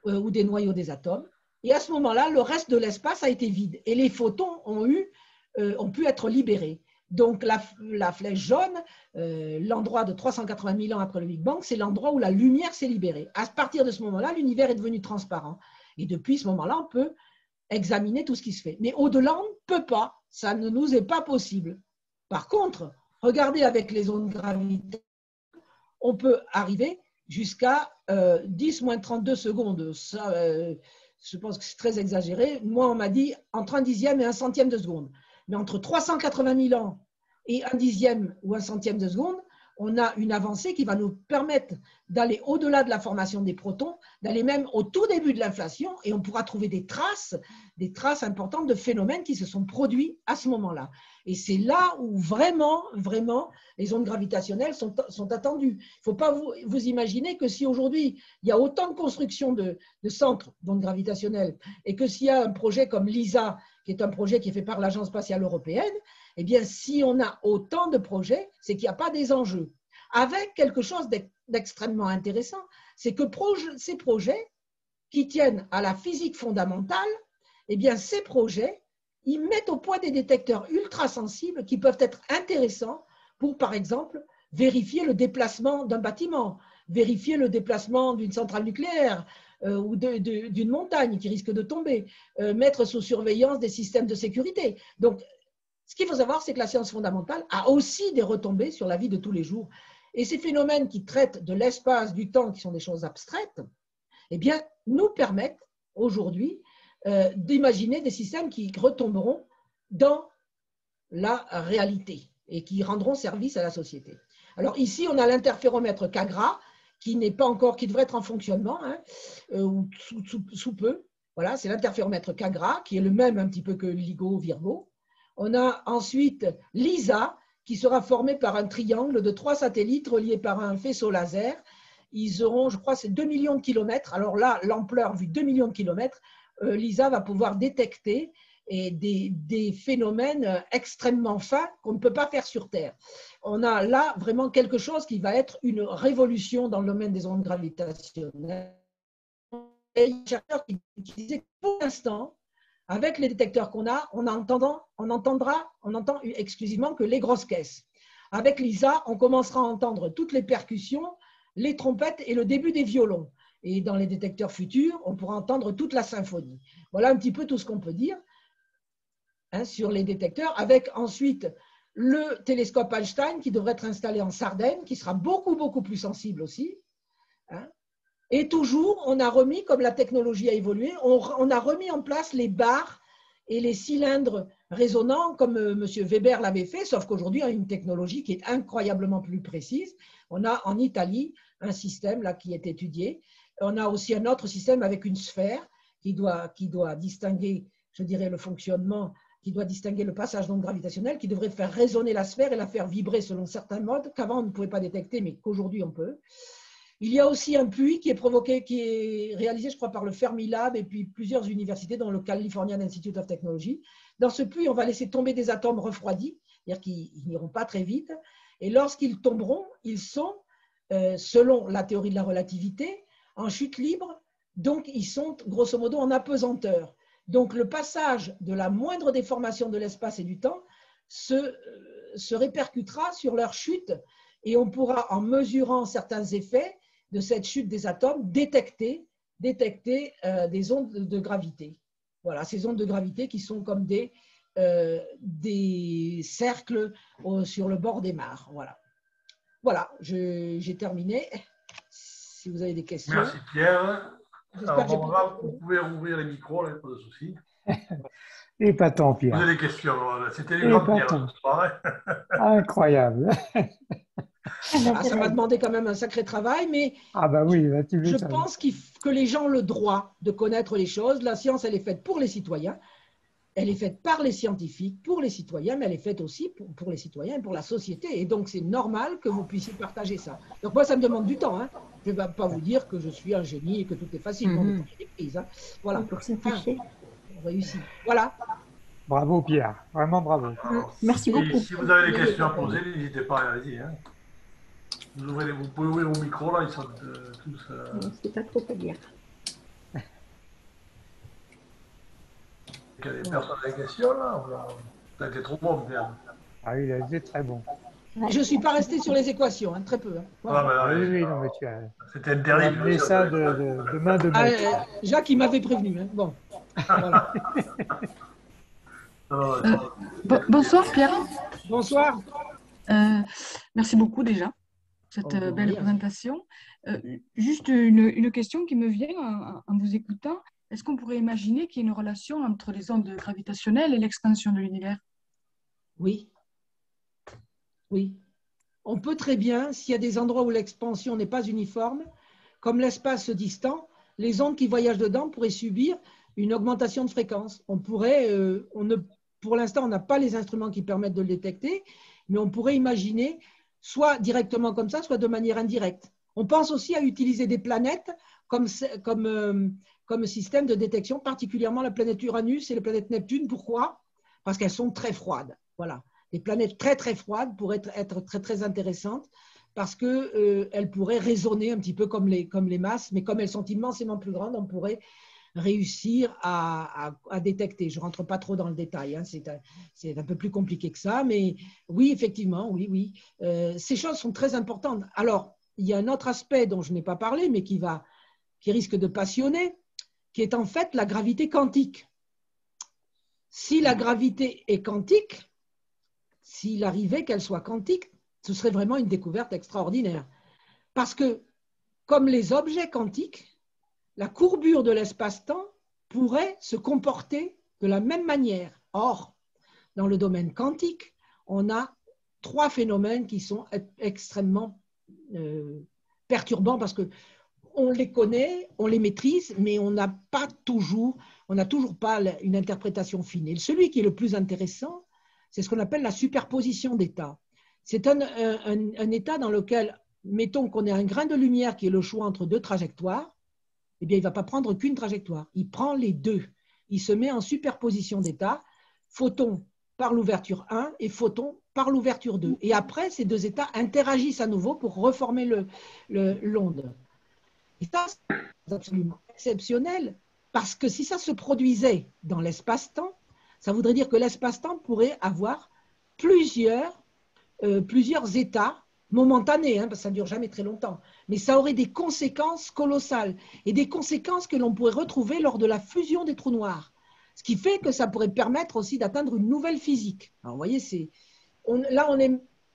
ou des noyaux des atomes, et à ce moment-là, le reste de l'espace a été vide et les photons ont pu être libérés. Donc la flèche jaune, l'endroit de 380 000 ans après le Big Bang, c'est l'endroit où la lumière s'est libérée. À partir de ce moment-là, l'univers est devenu transparent. Et depuis ce moment-là, on peut examiner tout ce qui se fait. Mais au-delà, on ne peut pas. Ça ne nous est pas possible. Par contre, regardez avec les ondes gravitationnelles, on peut arriver jusqu'à 10-32 secondes. Ça, je pense que c'est très exagéré. Moi, on m'a dit entre 1/10 et 1/100 de seconde. Mais entre 380 000 ans et 1/10 ou 1/100 de seconde, on a une avancée qui va nous permettre d'aller au-delà de la formation des protons, d'aller même au tout début de l'inflation, et on pourra trouver des traces importantes de phénomènes qui se sont produits à ce moment-là. Et c'est là où vraiment, les ondes gravitationnelles sont attendues. Il ne faut pas vous imaginer que si aujourd'hui, il y a autant de construction de centres d'ondes gravitationnelles, et que s'il y a un projet comme LISA, qui est un projet qui est fait par l'Agence spatiale européenne, eh bien, si on a autant de projets, c'est qu'il n'y a pas des enjeux. Avec quelque chose d'extrêmement intéressant, c'est que ces projets qui tiennent à la physique fondamentale, eh bien, ces projets, ils mettent au point des détecteurs ultra-sensibles qui peuvent être intéressants pour, par exemple, vérifier le déplacement d'un bâtiment, vérifier le déplacement d'une centrale nucléaire ou d'une montagne qui risque de tomber, mettre sous surveillance des systèmes de sécurité. Donc, ce qu'il faut savoir, c'est que la science fondamentale a aussi des retombées sur la vie de tous les jours. Et ces phénomènes qui traitent de l'espace, du temps, qui sont des choses abstraites, eh bien, nous permettent aujourd'hui d'imaginer des systèmes qui retomberont dans la réalité et qui rendront service à la société. Alors ici, on a l'interféromètre CAGRA qui n'est pas encore, qui devrait être en fonctionnement, ou sous peu. Voilà, c'est l'interféromètre CAGRA qui est le même un petit peu que LIGO, Virgo. On a ensuite LISA qui sera formé par un triangle de 3 satellites reliés par un faisceau laser. Ils auront, je crois, c'est 2 millions de kilomètres. Alors là, l'ampleur, vu 2 millions de kilomètres, LISA va pouvoir détecter des phénomènes extrêmement fins qu'on ne peut pas faire sur Terre. On a là vraiment quelque chose qui va être une révolution dans le domaine des ondes gravitationnelles. Et il y a un chercheur qui disait que pour l'instant, avec les détecteurs qu'on a, on entend exclusivement que les grosses caisses. Avec l'ISA, on commencera à entendre toutes les percussions, les trompettes et le début des violons. Et dans les détecteurs futurs, on pourra entendre toute la symphonie. Voilà un petit peu tout ce qu'on peut dire sur les détecteurs, avec ensuite le télescope Einstein qui devrait être installé en Sardaigne, qui sera beaucoup, beaucoup plus sensible aussi. Et toujours, on a remis, comme la technologie a évolué, on a remis en place les barres et les cylindres résonnants, comme M. Weber l'avait fait, sauf qu'aujourd'hui, on a une technologie qui est incroyablement plus précise. On a en Italie un système là, qui est étudié. On a aussi un autre système avec une sphère qui doit distinguer, je dirais, le fonctionnement, qui doit distinguer le passage d'onde gravitationnelle, qui devrait faire résonner la sphère et la faire vibrer selon certains modes qu'avant on ne pouvait pas détecter, mais qu'aujourd'hui on peut. Il y a aussi un puits qui est réalisé, je crois, par le Fermilab et puis plusieurs universités, dont le Californian Institute of Technology. Dans ce puits, on va laisser tomber des atomes refroidis, c'est-à-dire qu'ils n'iront pas très vite. Et lorsqu'ils tomberont, ils sont, selon la théorie de la relativité, en chute libre. Donc, ils sont grosso modo en apesanteur. Donc, le passage de la moindre déformation de l'espace et du temps se répercutera sur leur chute et on pourra, en mesurant certains effets de cette chute des atomes, détecter des ondes de gravité. Voilà, ces ondes de gravité qui sont comme des cercles sur le bord des mares. Voilà, j'ai terminé. Si vous avez des questions. Merci Pierre. Alors, vous pouvez rouvrir les micros, là, pas de souci. Épatant, Pierre. Vous avez des questions. C'était les grands Pierre. Incroyable. Ça m'a demandé quand même un sacré travail, mais oui, je pense que les gens ont le droit de connaître les choses. La science, elle est faite pour les citoyens. Elle est faite par les scientifiques, pour les citoyens, mais elle est faite aussi pour les citoyens et pour la société. Et donc, c'est normal que vous puissiez partager ça. Donc, moi, ça me demande du temps. Je ne vais pas vous dire que je suis un génie et que tout est facile. On est prises. Voilà. Pour simplifier. On réussit. Voilà. Bravo, Pierre. Vraiment bravo. Merci beaucoup. Si vous avez des questions à poser, n'hésitez pas, allez-y. Vous pouvez ouvrir vos micros, là, ils sont tous... Je ne sais pas trop quoi dire. Il y a des personnes à des questions, là. Ça a été trop bon, Pierre. Ah oui, il a été très bon. Je ne suis pas resté sur les équations, très peu. Voilà. Oui, non, mais tu as... C'était interdit. Mais ça de main de maître. Jacques, il m'avait prévenu. Bon. Voilà. Bonsoir Pierre. Bonsoir. Merci beaucoup déjà pour cette belle présentation. Juste une question qui me vient en vous écoutant. Est-ce qu'on pourrait imaginer qu'il y ait une relation entre les ondes gravitationnelles et l'expansion de l'univers? Oui. Oui. On peut très bien, s'il y a des endroits où l'expansion n'est pas uniforme, comme l'espace se distend, les ondes qui voyagent dedans pourraient subir une augmentation de fréquence. On pourrait, pour l'instant, on n'a pas les instruments qui permettent de le détecter, mais on pourrait imaginer soit directement comme ça, soit de manière indirecte. On pense aussi à utiliser des planètes comme système de détection, particulièrement la planète Uranus et la planète Neptune. Pourquoi? Parce qu'elles sont très froides. Voilà. Les planètes très, très froides pourraient être très, très intéressantes parce qu'elles pourraient résonner un petit peu comme les masses, mais comme elles sont immensément plus grandes, on pourrait réussir à détecter. Je ne rentre pas trop dans le détail, c'est un peu plus compliqué que ça, mais oui, effectivement, oui. Ces choses sont très importantes. Alors, il y a un autre aspect dont je n'ai pas parlé, mais qui risque de passionner, qui est en fait la gravité quantique. Si la gravité est quantique, s'il arrivait qu'elle soit quantique, ce serait vraiment une découverte extraordinaire. Parce que, comme les objets quantiques, la courbure de l'espace-temps pourrait se comporter de la même manière. Or, dans le domaine quantique, on a 3 phénomènes qui sont extrêmement perturbants parce qu'on les connaît, on les maîtrise, mais on n'a toujours pas une interprétation fine. Et celui qui est le plus intéressant, c'est ce qu'on appelle la superposition d'états. C'est un état dans lequel, mettons qu'on ait un grain de lumière qui est le choix entre 2 trajectoires, eh bien, il ne va pas prendre qu'une trajectoire. Il prend les 2. Il se met en superposition d'états, photon par l'ouverture 1 et photon par l'ouverture 2. Et après, ces 2 états interagissent à nouveau pour reformer l'onde. Et ça, c'est absolument exceptionnel parce que si ça se produisait dans l'espace-temps, ça voudrait dire que l'espace-temps pourrait avoir plusieurs états momentanés, hein, parce que ça ne dure jamais très longtemps, mais ça aurait des conséquences colossales et des conséquences que l'on pourrait retrouver lors de la fusion des trous noirs. Ce qui fait que ça pourrait permettre aussi d'atteindre une nouvelle physique. Alors, vous voyez, là,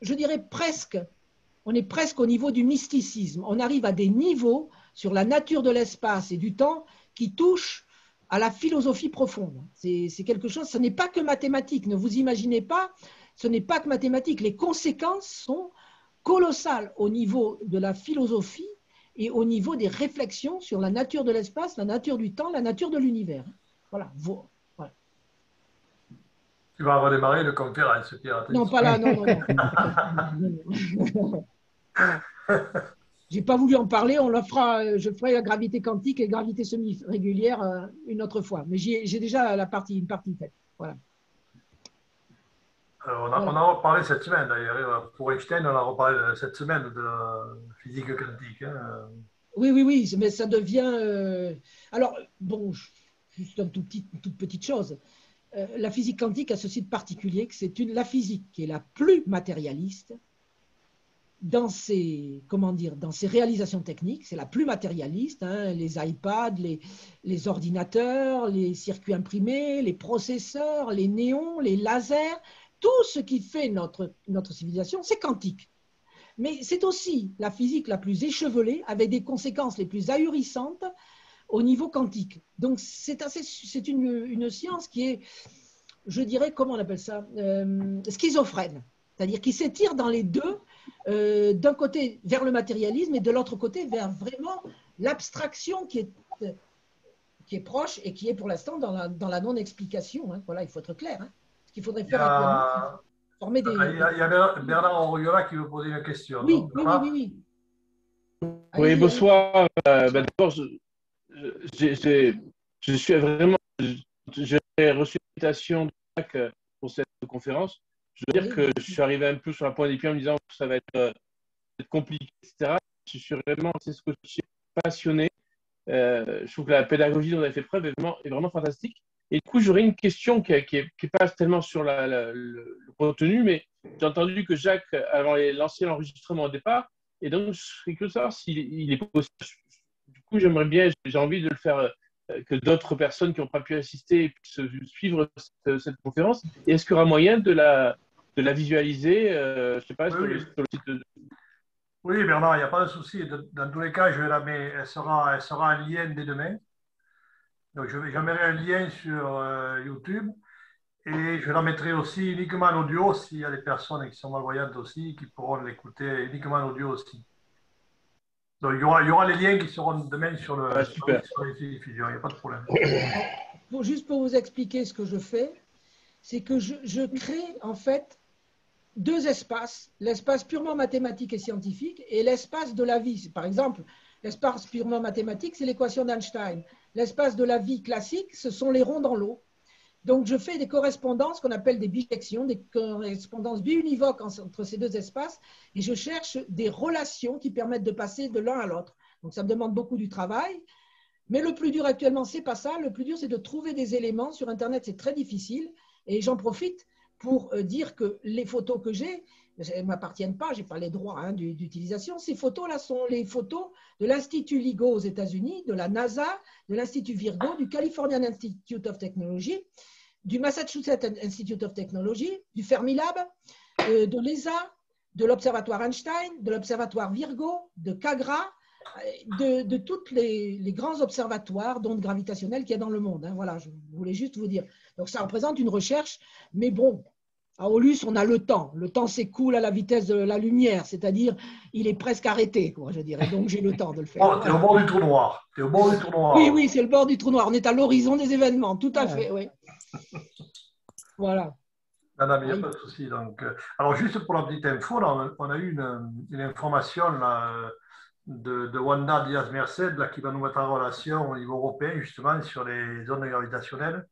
je dirais presque, on est presque au niveau du mysticisme. On arrive à des niveaux sur la nature de l'espace et du temps qui touchent à la philosophie profonde. C'est quelque chose, ce n'est pas que mathématique. Ne vous imaginez pas, ce n'est pas que mathématique. Les conséquences sont colossales au niveau de la philosophie et au niveau des réflexions sur la nature de l'espace, la nature du temps, la nature de l'univers. Voilà. Voilà. Tu vas redémarrer le conférence, Pierre. Non, pas là, non. Voilà. J'ai pas voulu en parler, je ferai la gravité quantique et gravité semi-régulière une autre fois. Mais j'ai déjà une partie faite. Voilà. On a reparlé cette semaine d'ailleurs. Pour Einstein, on a reparlé cette semaine de la physique quantique. Hein. Oui, mais ça devient. Alors, bon, juste une toute petite chose. La physique quantique a ceci de particulier que c'est la physique qui est la plus matérialiste dans ses réalisations techniques. C'est la plus matérialiste, hein, les iPads, les ordinateurs, les circuits imprimés, les processeurs, les néons, les lasers, tout ce qui fait notre civilisation, c'est quantique. Mais c'est aussi la physique la plus échevelée, avec des conséquences les plus ahurissantes au niveau quantique. Donc, c'est une science qui est, je dirais, comment on appelle ça, schizophrène. C'est-à-dire qui s'étire dans les deux, d'un côté vers le matérialisme et de l'autre côté vers vraiment l'abstraction qui est proche et qui est pour l'instant dans la non-explication. Hein. Voilà, il faut être clair. Hein. Ce qu'il faudrait faire actuellement, c'est former des... Il y a Bernard Auriola qui veut poser une question. Oui, non oui. Oui, bonsoir. D'abord, je suis vraiment. J'ai reçu l'invitation de Jacques pour cette conférence. Je veux dire que je suis arrivé un peu sur la pointe des pieds en me disant que ça va être compliqué, etc. Je suis vraiment passionné. Je trouve que la pédagogie dont vous avez fait preuve est vraiment fantastique. Et du coup, j'aurais une question qui est pas tellement sur le contenu, mais j'ai entendu que Jacques avait lancé l'enregistrement au départ. Et donc, je serais curieux de savoir s'il est possible. Du coup, j'ai envie de le faire, que d'autres personnes qui n'ont pas pu assister puissent suivre cette conférence. Et est-ce qu'il y aura moyen de la visualiser, je ne sais pas, sur le site de... Oui, Bernard, il n'y a pas de souci. Dans tous les cas, je vais la mettre, elle sera en lien dès demain. Donc, j'enverrai un lien sur YouTube. Et je la mettrai aussi uniquement en audio s'il y a des personnes qui sont malvoyantes aussi, qui pourront l'écouter uniquement en audio aussi. Donc, il y aura les liens qui seront demain sur les diffusions, il n'y a pas de problème. Juste pour vous expliquer ce que je fais, c'est que je crée en fait deux espaces, l'espace purement mathématique et scientifique et l'espace de la vie. Par exemple, l'espace purement mathématique, c'est l'équation d'Einstein. L'espace de la vie classique, ce sont les ronds dans l'eau. Donc, je fais des correspondances qu'on appelle des bijections, des correspondances biunivoques entre ces deux espaces, et je cherche des relations qui permettent de passer de l'un à l'autre. Donc, ça me demande beaucoup du travail, mais le plus dur actuellement, c'est pas ça. Le plus dur, c'est de trouver des éléments. Sur Internet, c'est très difficile, et j'en profite pour dire que les photos que j'ai, elles ne m'appartiennent pas, je n'ai pas les droits d'utilisation. Ces photos-là sont les photos de l'Institut LIGO aux États-Unis, de la NASA, de l'Institut Virgo, du Californian Institute of Technology, du Massachusetts Institute of Technology, du Fermilab, de l'ESA, de l'Observatoire Einstein, de l'Observatoire Virgo, de CAGRA, de tous les grands observatoires d'ondes gravitationnelles qu'il y a dans le monde. Hein. Voilà, je voulais juste vous dire. Donc, ça représente une recherche, mais bon, à Aulus, on a le temps. Le temps s'écoule à la vitesse de la lumière, c'est-à-dire il est presque arrêté, quoi, je dirais. Donc, j'ai le temps de le faire. Oh, tu es au bord du trou noir. Tu es au bord du trou noir. Oui, c'est le bord du trou noir. On est à l'horizon des événements, tout à fait, oui. Voilà. Non, mais il n'y a pas de souci. Donc, alors, juste pour la petite info, là, on a eu une information là, de Wanda Diaz-Merced qui va nous mettre en relation au niveau européen, justement, sur les ondes gravitationnelles,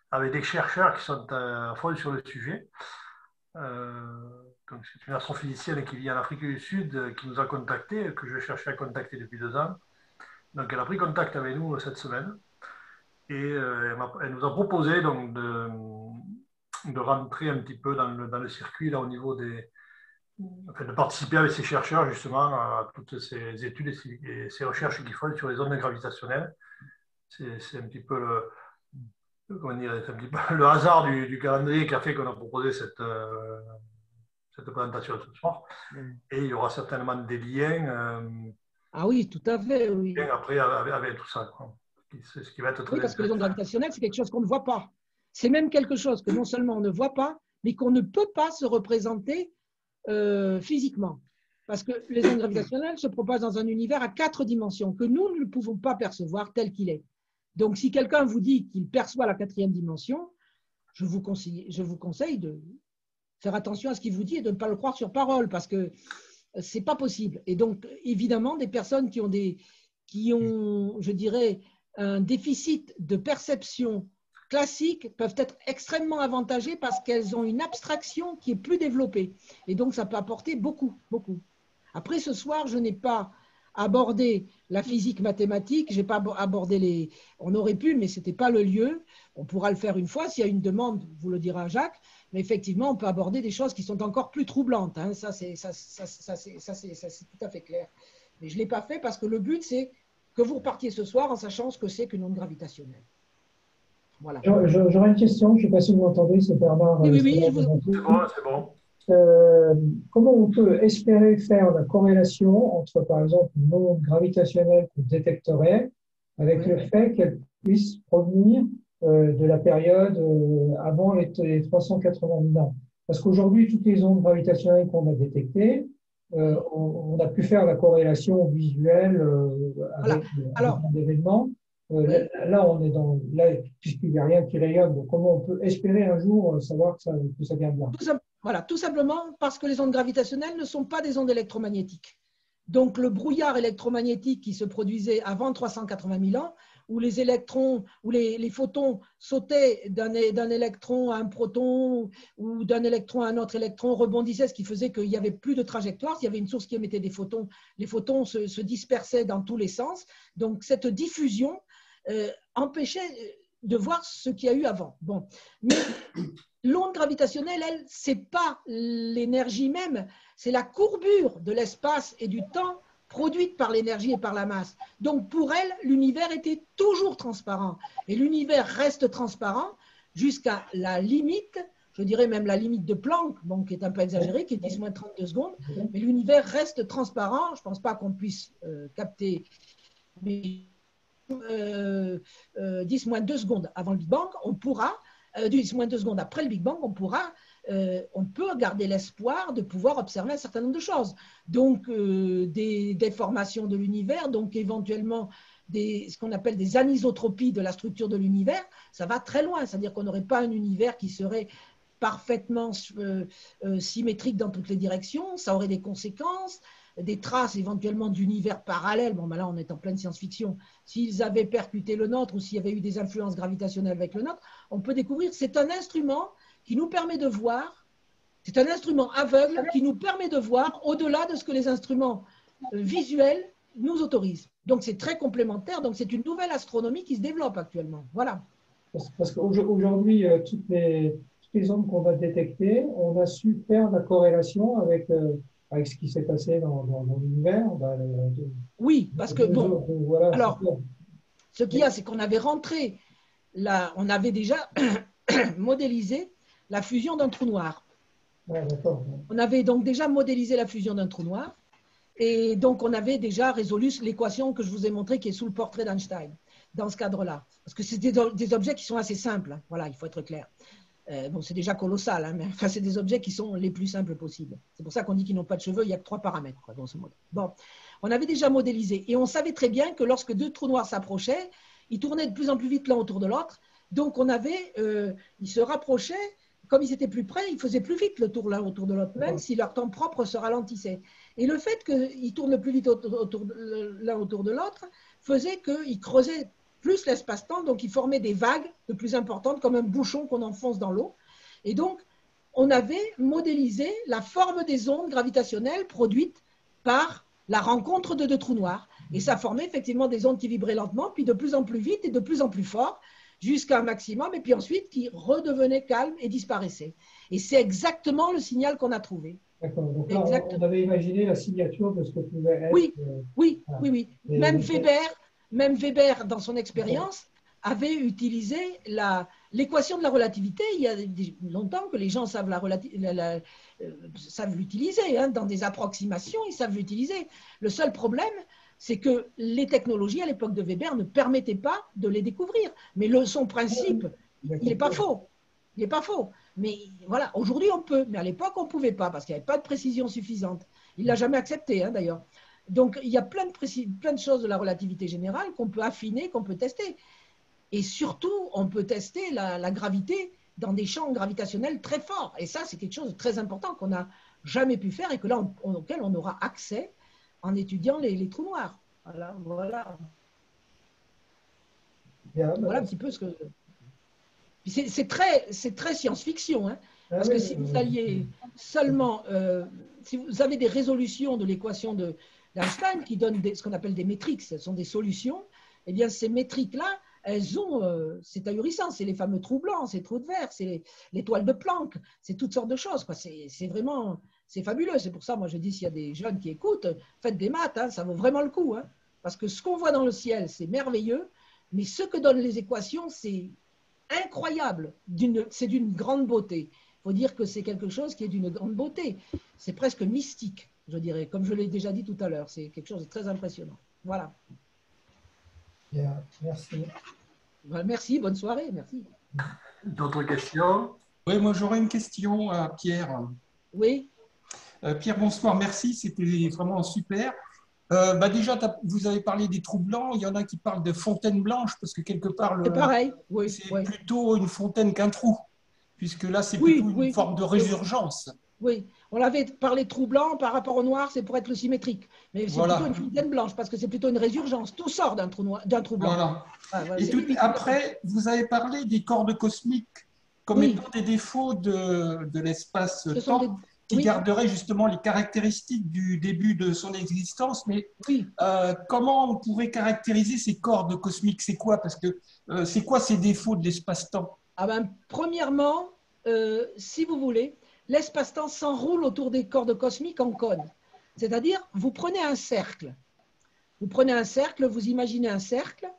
avec des chercheurs qui sont à fond sur le sujet. Donc, c'est une astrophysicienne qui vit en Afrique du Sud qui nous a contactés, que je cherchais à contacter depuis 2 ans. Donc, elle a pris contact avec nous cette semaine et elle nous a proposé donc, de rentrer un petit peu dans le circuit là, au niveau enfin, de participer avec ces chercheurs justement à toutes ces études et ces recherches qu'ils font sur les ondes gravitationnelles. C'est un petit peu comment dire, c'est un petit peu le hasard du calendrier qui a fait qu'on a proposé cette présentation ce soir. Et il y aura certainement des liens. Ah oui, tout à fait, oui. Après, avec tout ça. C'est ce qui va être très Oui, parce que les ondes gravitationnelles, c'est quelque chose qu'on ne voit pas. C'est même quelque chose que non seulement on ne voit pas, mais qu'on ne peut pas se représenter physiquement. Parce que les ondes gravitationnelles se propagent dans un univers à 4 dimensions que nous ne pouvons pas percevoir tel qu'il est. Donc, si quelqu'un vous dit qu'il perçoit la 4e dimension, je vous conseille de faire attention à ce qu'il vous dit et de ne pas le croire sur parole, parce que ce n'est pas possible. Et donc, évidemment, des personnes qui ont, je dirais, un déficit de perception classique peuvent être extrêmement avantagées parce qu'elles ont une abstraction qui est plus développée. Et donc, ça peut apporter beaucoup, beaucoup. Après, ce soir, je n'ai pas abordé la physique mathématique, j'ai pas abordé on aurait pu, mais ce n'était pas le lieu. On pourra le faire une fois, s'il y a une demande, vous le dira Jacques, mais effectivement, on peut aborder des choses qui sont encore plus troublantes. Hein. Ça, c'est tout à fait clair. Mais je ne l'ai pas fait parce que le but, c'est que vous repartiez ce soir en sachant ce que c'est qu'une onde gravitationnelle. Voilà. J'aurais une question, je ne sais pas si vous m'entendez, c'est Bernard. Oui, c'est bon, c'est bon. Comment on peut espérer faire la corrélation entre, par exemple, une onde gravitationnelle qu'on détecterait avec le fait qu'elle puisse provenir de la période avant les 380 000 ans? Parce qu'aujourd'hui, toutes les ondes gravitationnelles qu'on a détectées, on a pu faire la corrélation visuelle avec un événement. Là, on est puisqu'il n'y a rien qui rayonne, donc comment on peut espérer un jour savoir que ça vient de là? Voilà, tout simplement parce que les ondes gravitationnelles ne sont pas des ondes électromagnétiques. Donc, le brouillard électromagnétique qui se produisait avant 380 000 ans, où les électrons, où les photons sautaient d'un électron à un proton ou d'un électron à un autre électron, rebondissaient, ce qui faisait qu'il n'y avait plus de trajectoire. S'il y avait une source qui émettait des photons, les photons se dispersaient dans tous les sens. Donc, cette diffusion empêchait de voir ce qu'il y a eu avant. Bon. Mais l'onde gravitationnelle, elle, ce n'est pas l'énergie même, c'est la courbure de l'espace et du temps produite par l'énergie et par la masse. Donc pour elle, l'univers était toujours transparent. Et l'univers reste transparent jusqu'à la limite, je dirais même la limite de Planck, bon, qui est un peu exagérée, qui est 10-32 secondes, mais l'univers reste transparent. Je ne pense pas qu'on puisse capter 10-2 secondes avant le Big Bang, on pourra, 10-2 secondes après le Big Bang, on peut garder l'espoir de pouvoir observer un certain nombre de choses. Donc, des déformations de l'univers, donc éventuellement ce qu'on appelle des anisotropies de la structure de l'univers, ça va très loin. C'est-à-dire qu'on n'aurait pas un univers qui serait parfaitement symétrique dans toutes les directions, ça aurait des conséquences, des traces éventuellement d'univers parallèles. Bon, ben là, on est en pleine science-fiction. S'ils avaient percuté le nôtre ou s'il y avait eu des influences gravitationnelles avec le nôtre, on peut découvrir. C'est un instrument qui nous permet de voir, c'est un instrument aveugle qui nous permet de voir au-delà de ce que les instruments visuels nous autorisent. Donc, c'est très complémentaire. Donc, c'est une nouvelle astronomie qui se développe actuellement. Voilà. Parce qu'aujourd'hui, toutes les ondes qu'on va détecter, on a su faire la corrélation avec ce qui s'est passé dans l'univers. Oui, parce que, bon, voilà, alors, ce qu'il y a, c'est qu'on avait on avait déjà modélisé la fusion d'un trou noir. Ouais, on avait donc déjà modélisé la fusion d'un trou noir, et donc on avait déjà résolu l'équation que je vous ai montrée, qui est sous le portrait d'Einstein, dans ce cadre-là. Parce que c'est des objets qui sont assez simples, hein. Voilà, il faut être clair. Bon, c'est déjà colossal, hein, mais enfin, c'est des objets qui sont les plus simples possibles. C'est pour ça qu'on dit qu'ils n'ont pas de cheveux, il n'y a que 3 paramètres quoi, dans ce modèle. Bon, on avait déjà modélisé et on savait très bien que lorsque 2 trous noirs s'approchaient, ils tournaient de plus en plus vite l'un autour de l'autre. Donc, ils se rapprochaient, comme ils étaient plus près, ils faisaient plus vite le tour l'un autour de l'autre, même si leur temps propre se ralentissait. Et le fait qu'ils tournent le plus vite l'un autour de l'autre faisait qu'ils creusaient plus l'espace-temps, donc ils formaient des vagues de plus importantes, comme un bouchon qu'on enfonce dans l'eau. Et donc, on avait modélisé la forme des ondes gravitationnelles produites par la rencontre de 2 trous noirs. Et ça formait effectivement des ondes qui vibraient lentement, puis de plus en plus vite et de plus en plus fort, jusqu'à un maximum, et puis ensuite qui redevenaient calmes et disparaissaient. Et c'est exactement le signal qu'on a trouvé. D'accord. Donc là, on avait imaginé la signature de ce que pouvait être. Oui, oui, voilà. oui, oui. Et Même Weber, dans son expérience, avait utilisé l'équation de la relativité. Il y a longtemps que les gens savent savent l'utiliser. Hein. Dans des approximations, ils savent l'utiliser. Le seul problème, c'est que les technologies à l'époque de Weber ne permettaient pas de les découvrir. Mais son principe, il n'est pas faux. Il n'est pas faux. Mais voilà, aujourd'hui on peut, mais à l'époque on ne pouvait pas parce qu'il n'y avait pas de précision suffisante. Il ne l'a jamais accepté hein, d'ailleurs. Donc il y a plein de choses de la relativité générale qu'on peut affiner, qu'on peut tester. Et surtout, on peut tester la gravité dans des champs gravitationnels très forts. Et ça, c'est quelque chose de très important qu'on n'a jamais pu faire et que là, auquel on aura accès en étudiant les trous noirs. Voilà un petit peu ce que... C'est très science-fiction, hein, parce que si vous alliez seulement... si vous avez des résolutions de l'équation d'Einstein qui donnent ce qu'on appelle des métriques, ce sont des solutions, eh bien ces métriques-là, elles ont... c'est ahurissant, c'est les fameux trous blancs, c'est les trous de verre, c'est l'étoile de Planck, c'est toutes sortes de choses. C'est vraiment... C'est fabuleux. C'est pour ça, moi, je dis, s'il y a des jeunes qui écoutent, faites des maths, hein, ça vaut vraiment le coup. Hein, parce que ce qu'on voit dans le ciel, c'est merveilleux, mais ce que donnent les équations, c'est incroyable. C'est d'une grande beauté. Il faut dire que c'est quelque chose qui est d'une grande beauté. C'est presque mystique, je dirais, comme je l'ai déjà dit tout à l'heure. C'est quelque chose de très impressionnant. Voilà. Bien, merci. Merci, bonne soirée, merci. D'autres questions? Oui, moi j'aurais une question à Pierre. Oui. Pierre, bonsoir, merci, c'était vraiment super. Déjà, vous avez parlé des trous blancs, il y en a qui parlent de fontaine blanche, parce que quelque part, c'est pareil. Oui, c'est plutôt une fontaine qu'un trou, puisque là, c'est oui, plutôt une forme de résurgence. Oui, on avait parlé de trou blanc par rapport au noir, c'est pour être le symétrique. Mais c'est plutôt une fontaine blanche, parce que c'est plutôt une résurgence. Tout sort d'un trou blanc. Voilà. Et après, vous avez parlé des cordes cosmiques comme étant des défauts de l'espace-temps, qui garderait justement les caractéristiques du début de son existence. Mais comment on pourrait caractériser ces cordes cosmiques? C'est quoi? Parce que c'est quoi ces défauts de l'espace-temps? Premièrement, si vous voulez, l'espace-temps s'enroule autour des cordes cosmiques en cône. C'est-à-dire, vous prenez un cercle. Vous imaginez un cercle,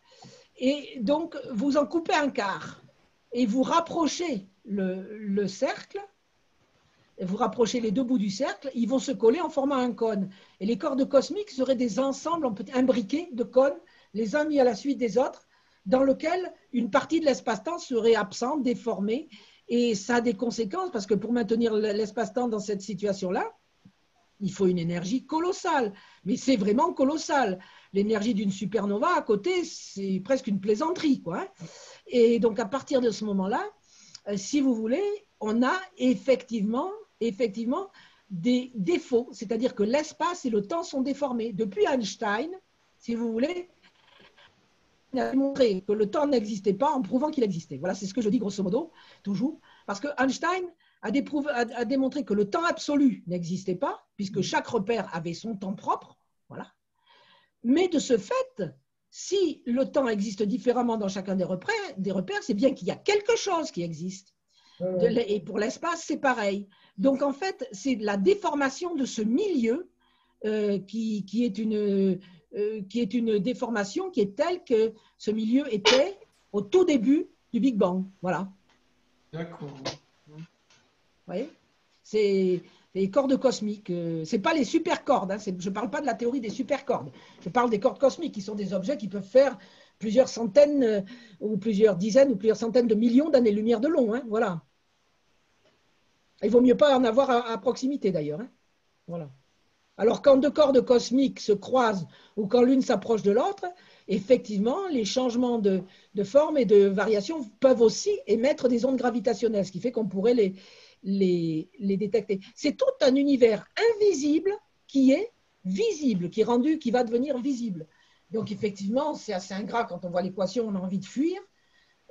et donc vous en coupez un quart. Et vous rapprochez le cercle, vous rapprochez les deux bouts du cercle, ils vont se coller en formant un cône. Et les cordes cosmiques seraient des ensembles imbriqués de cônes, les uns mis à la suite des autres, dans lequel une partie de l'espace-temps serait absente, déformée. Et ça a des conséquences, parce que pour maintenir l'espace-temps dans cette situation-là, il faut une énergie colossale. Mais c'est vraiment colossal. L'énergie d'une supernova à côté, c'est presque une plaisanterie, quoi. Et donc, à partir de ce moment-là, si vous voulez, on a effectivement des défauts, c'est-à-dire que l'espace et le temps sont déformés. Depuis Einstein, si vous voulez, on a démontré que le temps n'existait pas en prouvant qu'il existait. Voilà, c'est ce que je dis grosso modo, toujours. Parce que Einstein a démontré que le temps absolu n'existait pas, puisque chaque repère avait son temps propre. Voilà. Mais de ce fait, si le temps existe différemment dans chacun des repères, c'est bien qu'il y a quelque chose qui existe. Et pour l'espace, c'est pareil. Donc, en fait, c'est la déformation de ce milieu qui est une déformation qui est telle que ce milieu était au tout début du Big Bang. Voilà. D'accord. Vous voyez, c'est les cordes cosmiques. Ce n'est pas les supercordes. Hein, je ne parle pas de la théorie des supercordes. Je parle des cordes cosmiques, qui sont des objets qui peuvent faire plusieurs centaines ou plusieurs dizaines ou plusieurs centaines de millions d'années-lumière de long. Hein, voilà. Il vaut mieux pas en avoir à proximité, d'ailleurs. Hein, voilà. Alors, quand deux cordes cosmiques se croisent ou quand l'une s'approche de l'autre, effectivement, les changements de forme et de variation peuvent aussi émettre des ondes gravitationnelles, ce qui fait qu'on pourrait les détecter. C'est tout un univers invisible qui est visible, qui va devenir visible. Donc, effectivement, c'est assez ingrat quand on voit l'équation, on a envie de fuir.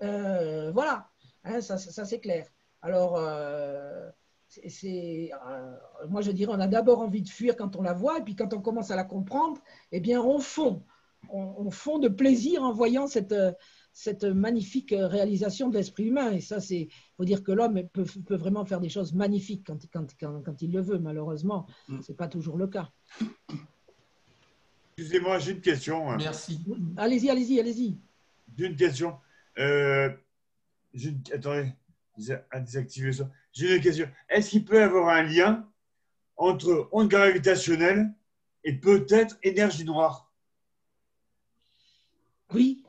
Voilà, hein, ça c'est clair. Alors, moi je dirais, on a d'abord envie de fuir quand on la voit, et puis quand on commence à la comprendre, eh bien on fond. On fond de plaisir en voyant cette magnifique réalisation de l'esprit humain. Et ça, il faut dire que l'homme peut vraiment faire des choses magnifiques quand il le veut. Malheureusement, ce n'est pas toujours le cas. Excusez-moi, j'ai une question. Merci. Allez-y. J'ai une question. Attendez, à désactiver ça. J'ai une question. Est-ce qu'il peut y avoir un lien entre onde gravitationnelle et peut-être énergie noire? Oui.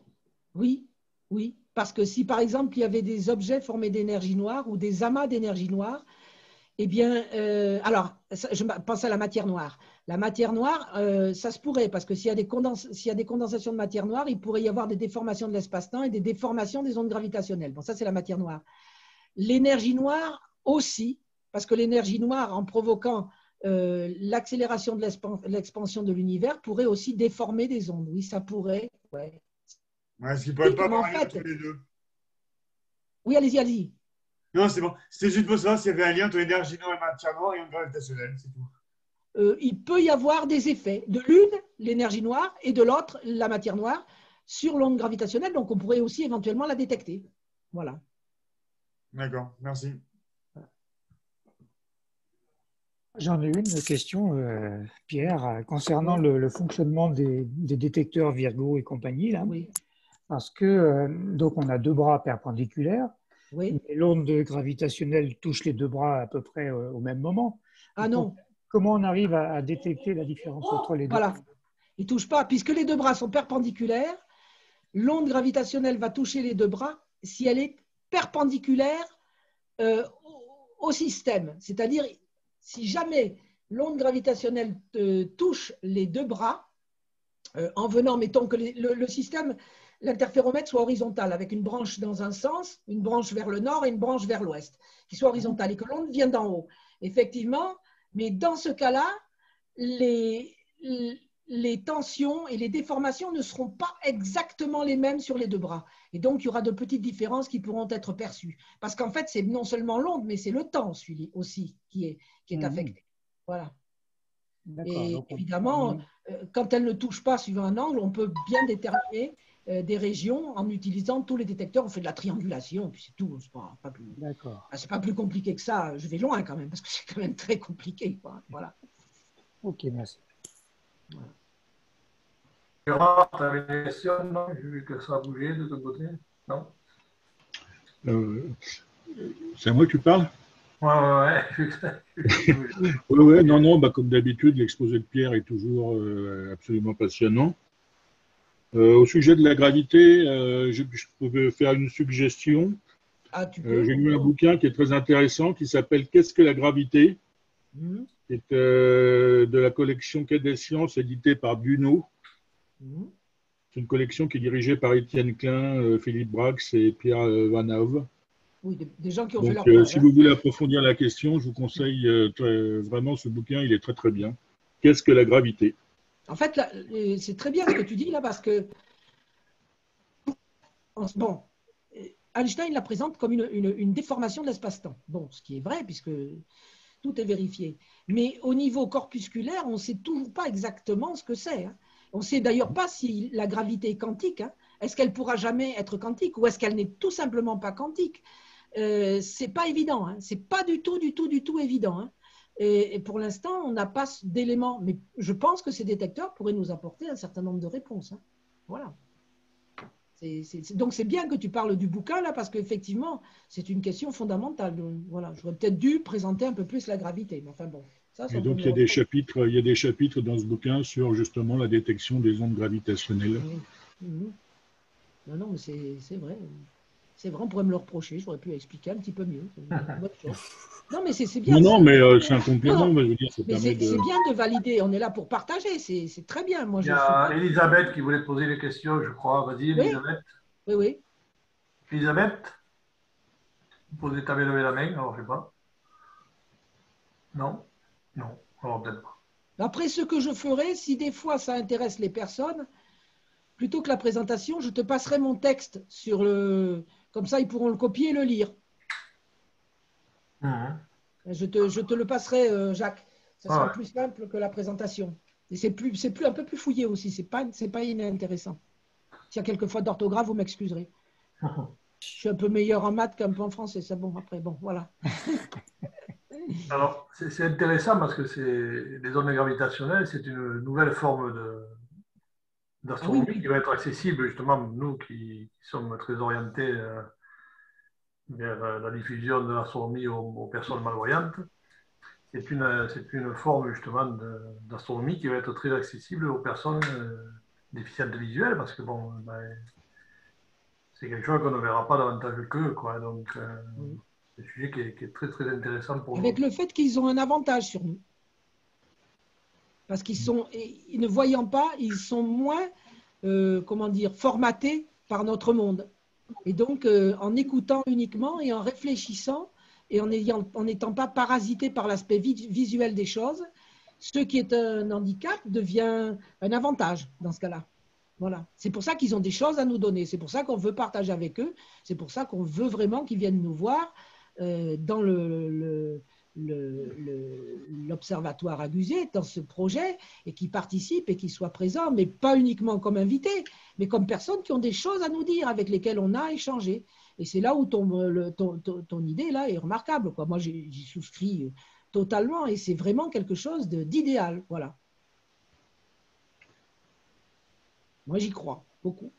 Parce que si, par exemple, il y avait des objets formés d'énergie noire ou des amas d'énergie noire, eh bien, alors, je pense à la matière noire. La matière noire, ça se pourrait, parce que s'il y a des condensations de matière noire, il pourrait y avoir des déformations de l'espace-temps et des déformations des ondes gravitationnelles. Bon, ça, c'est la matière noire. L'énergie noire aussi, parce que l'énergie noire, en provoquant l'accélération de l'expansion de l'univers, pourrait aussi déformer des ondes. Oui, ça pourrait. Ouais. Est-ce qu'il ne pourrait pas avoir un lien entre les deux? Oui, allez-y. Non, c'est bon. C'était juste pour savoir s'il y avait un lien entre l'énergie noire et matière noire et onde gravitationnelle, c'est tout. Il peut y avoir des effets de l'une, l'énergie noire, et de l'autre, la matière noire, sur l'onde gravitationnelle. Donc, on pourrait aussi éventuellement la détecter. Voilà. D'accord, merci. J'en ai une question, Pierre, concernant le fonctionnement des détecteurs Virgo et compagnie. Là. Oui. Parce que, donc, on a deux bras perpendiculaires. Oui. L'onde gravitationnelle touche les deux bras à peu près au même moment. Ah non. Comment on arrive à détecter la différence entre les deux? Voilà. Ils ne touchent pas. Puisque les deux bras sont perpendiculaires, l'onde gravitationnelle va toucher les deux bras si elle est perpendiculaire au système. C'est-à-dire, si jamais l'onde gravitationnelle touche les deux bras, en venant, mettons que le système, l'interféromètre soit horizontal, avec une branche dans un sens, une branche vers le nord et une branche vers l'ouest, qui soit horizontale et que l'onde vienne d'en haut. Effectivement, mais dans ce cas-là, les tensions et les déformations ne seront pas exactement les mêmes sur les deux bras. Et donc, il y aura de petites différences qui pourront être perçues. Parce qu'en fait, c'est non seulement l'onde, mais c'est le temps aussi qui est affecté. Voilà. Et donc, évidemment, quand elle ne touche pas suivant un angle, on peut bien déterminer des régions en utilisant tous les détecteurs. On fait de la triangulation, puis c'est tout. C'est pas plus compliqué que ça. Je vais loin quand même, parce que c'est quand même très compliqué. Voilà. Ok, merci. Voilà. Gérard, tu avais une question, non? J'ai vu que ça a bougé de ton côté. Non? C'est à moi que tu parles? Ouais. Non, comme d'habitude, l'exposé de Pierre est toujours absolument passionnant. Au sujet de la gravité, je peux faire une suggestion. J'ai lu un bouquin qui est très intéressant qui s'appelle « Qu'est-ce que la gravité ?» qui est de la collection Quai des sciences, éditée par Duno. C'est une collection qui est dirigée par Étienne Klein, Philippe Brax et Pierre Van Hove. Oui, des gens qui ont fait leur preuve. Si vous voulez approfondir la question, je vous conseille vraiment ce bouquin, il est très très bien. Qu'est-ce que la gravité? En fait, c'est très bien ce que tu dis là, parce que bon, Einstein la présente comme une déformation de l'espace-temps. Bon, ce qui est vrai, puisque tout est vérifié. Mais au niveau corpusculaire, on ne sait toujours pas exactement ce que c'est. Hein. On ne sait d'ailleurs pas si la gravité est quantique. Hein. Est-ce qu'elle pourra jamais être quantique ou est-ce qu'elle n'est tout simplement pas quantique? C'est pas évident. Hein. C'est pas du tout évident. Hein. Et pour l'instant, on n'a pas d'éléments. Mais je pense que ces détecteurs pourraient nous apporter un certain nombre de réponses. Hein. Voilà. Donc c'est bien que tu parles du bouquin là, parce qu'effectivement, c'est une question fondamentale. Donc, voilà, j'aurais peut-être dû présenter un peu plus la gravité. Mais enfin bon. Et donc il y a des chapitres dans ce bouquin sur justement la détection des ondes gravitationnelles. Oui. Non, mais c'est vrai. C'est vrai, on pourrait me le reprocher. J'aurais pu expliquer un petit peu mieux. Non, mais c'est bien. Non, mais c'est un complément. Mais c'est bien de valider. On est là pour partager. C'est très bien. Moi, il y a Elisabeth qui voulait te poser des questions, je crois. Vas-y, Elisabeth. Oui. Elisabeth, tu avais levé la main, alors je ne sais pas. Non, alors peut-être pas. Après, ce que je ferai, si des fois ça intéresse les personnes, plutôt que la présentation, je te passerai mon texte sur le... Comme ça, ils pourront le copier et le lire. Je te le passerai, Jacques. Ça sera plus simple que la présentation. Et c'est un peu plus fouillé aussi. C'est pas inintéressant. S'il y a quelques fautes d'orthographe, vous m'excuserez. Je suis un peu meilleur en maths qu'un peu en français. C'est bon, après, bon, voilà. Alors, c'est intéressant parce que les ondes gravitationnelles, c'est une nouvelle forme d'astronomie qui va être accessible, justement, nous qui sommes très orientés vers la diffusion de l'astronomie aux personnes malvoyantes. C'est une forme, justement, d'astronomie qui va être très accessible aux personnes déficientes visuelles parce que, bon, c'est quelque chose qu'on ne verra pas davantage qu'eux, quoi. Donc, c'est un sujet qui est très, très intéressant pour nous. Avec le fait qu'ils ont un avantage sur nous. Parce qu'ils ne voyant pas, ils sont moins, comment dire, formatés par notre monde. Et donc, en écoutant uniquement et en réfléchissant et en n'étant pas parasités par l'aspect visuel des choses, ce qui est un handicap devient un avantage dans ce cas-là. Voilà. C'est pour ça qu'ils ont des choses à nous donner. C'est pour ça qu'on veut partager avec eux. C'est pour ça qu'on veut vraiment qu'ils viennent nous voir dans l'observatoire Aguzet, dans ce projet, et qu'ils participent et qu'ils soient présents, mais pas uniquement comme invités, mais comme personnes qui ont des choses à nous dire, avec lesquelles on a échangé. Et c'est là où ton idée là est remarquable, quoi. Moi, j'y souscris totalement, et c'est vraiment quelque chose d'idéal. Voilà. Moi, j'y crois beaucoup.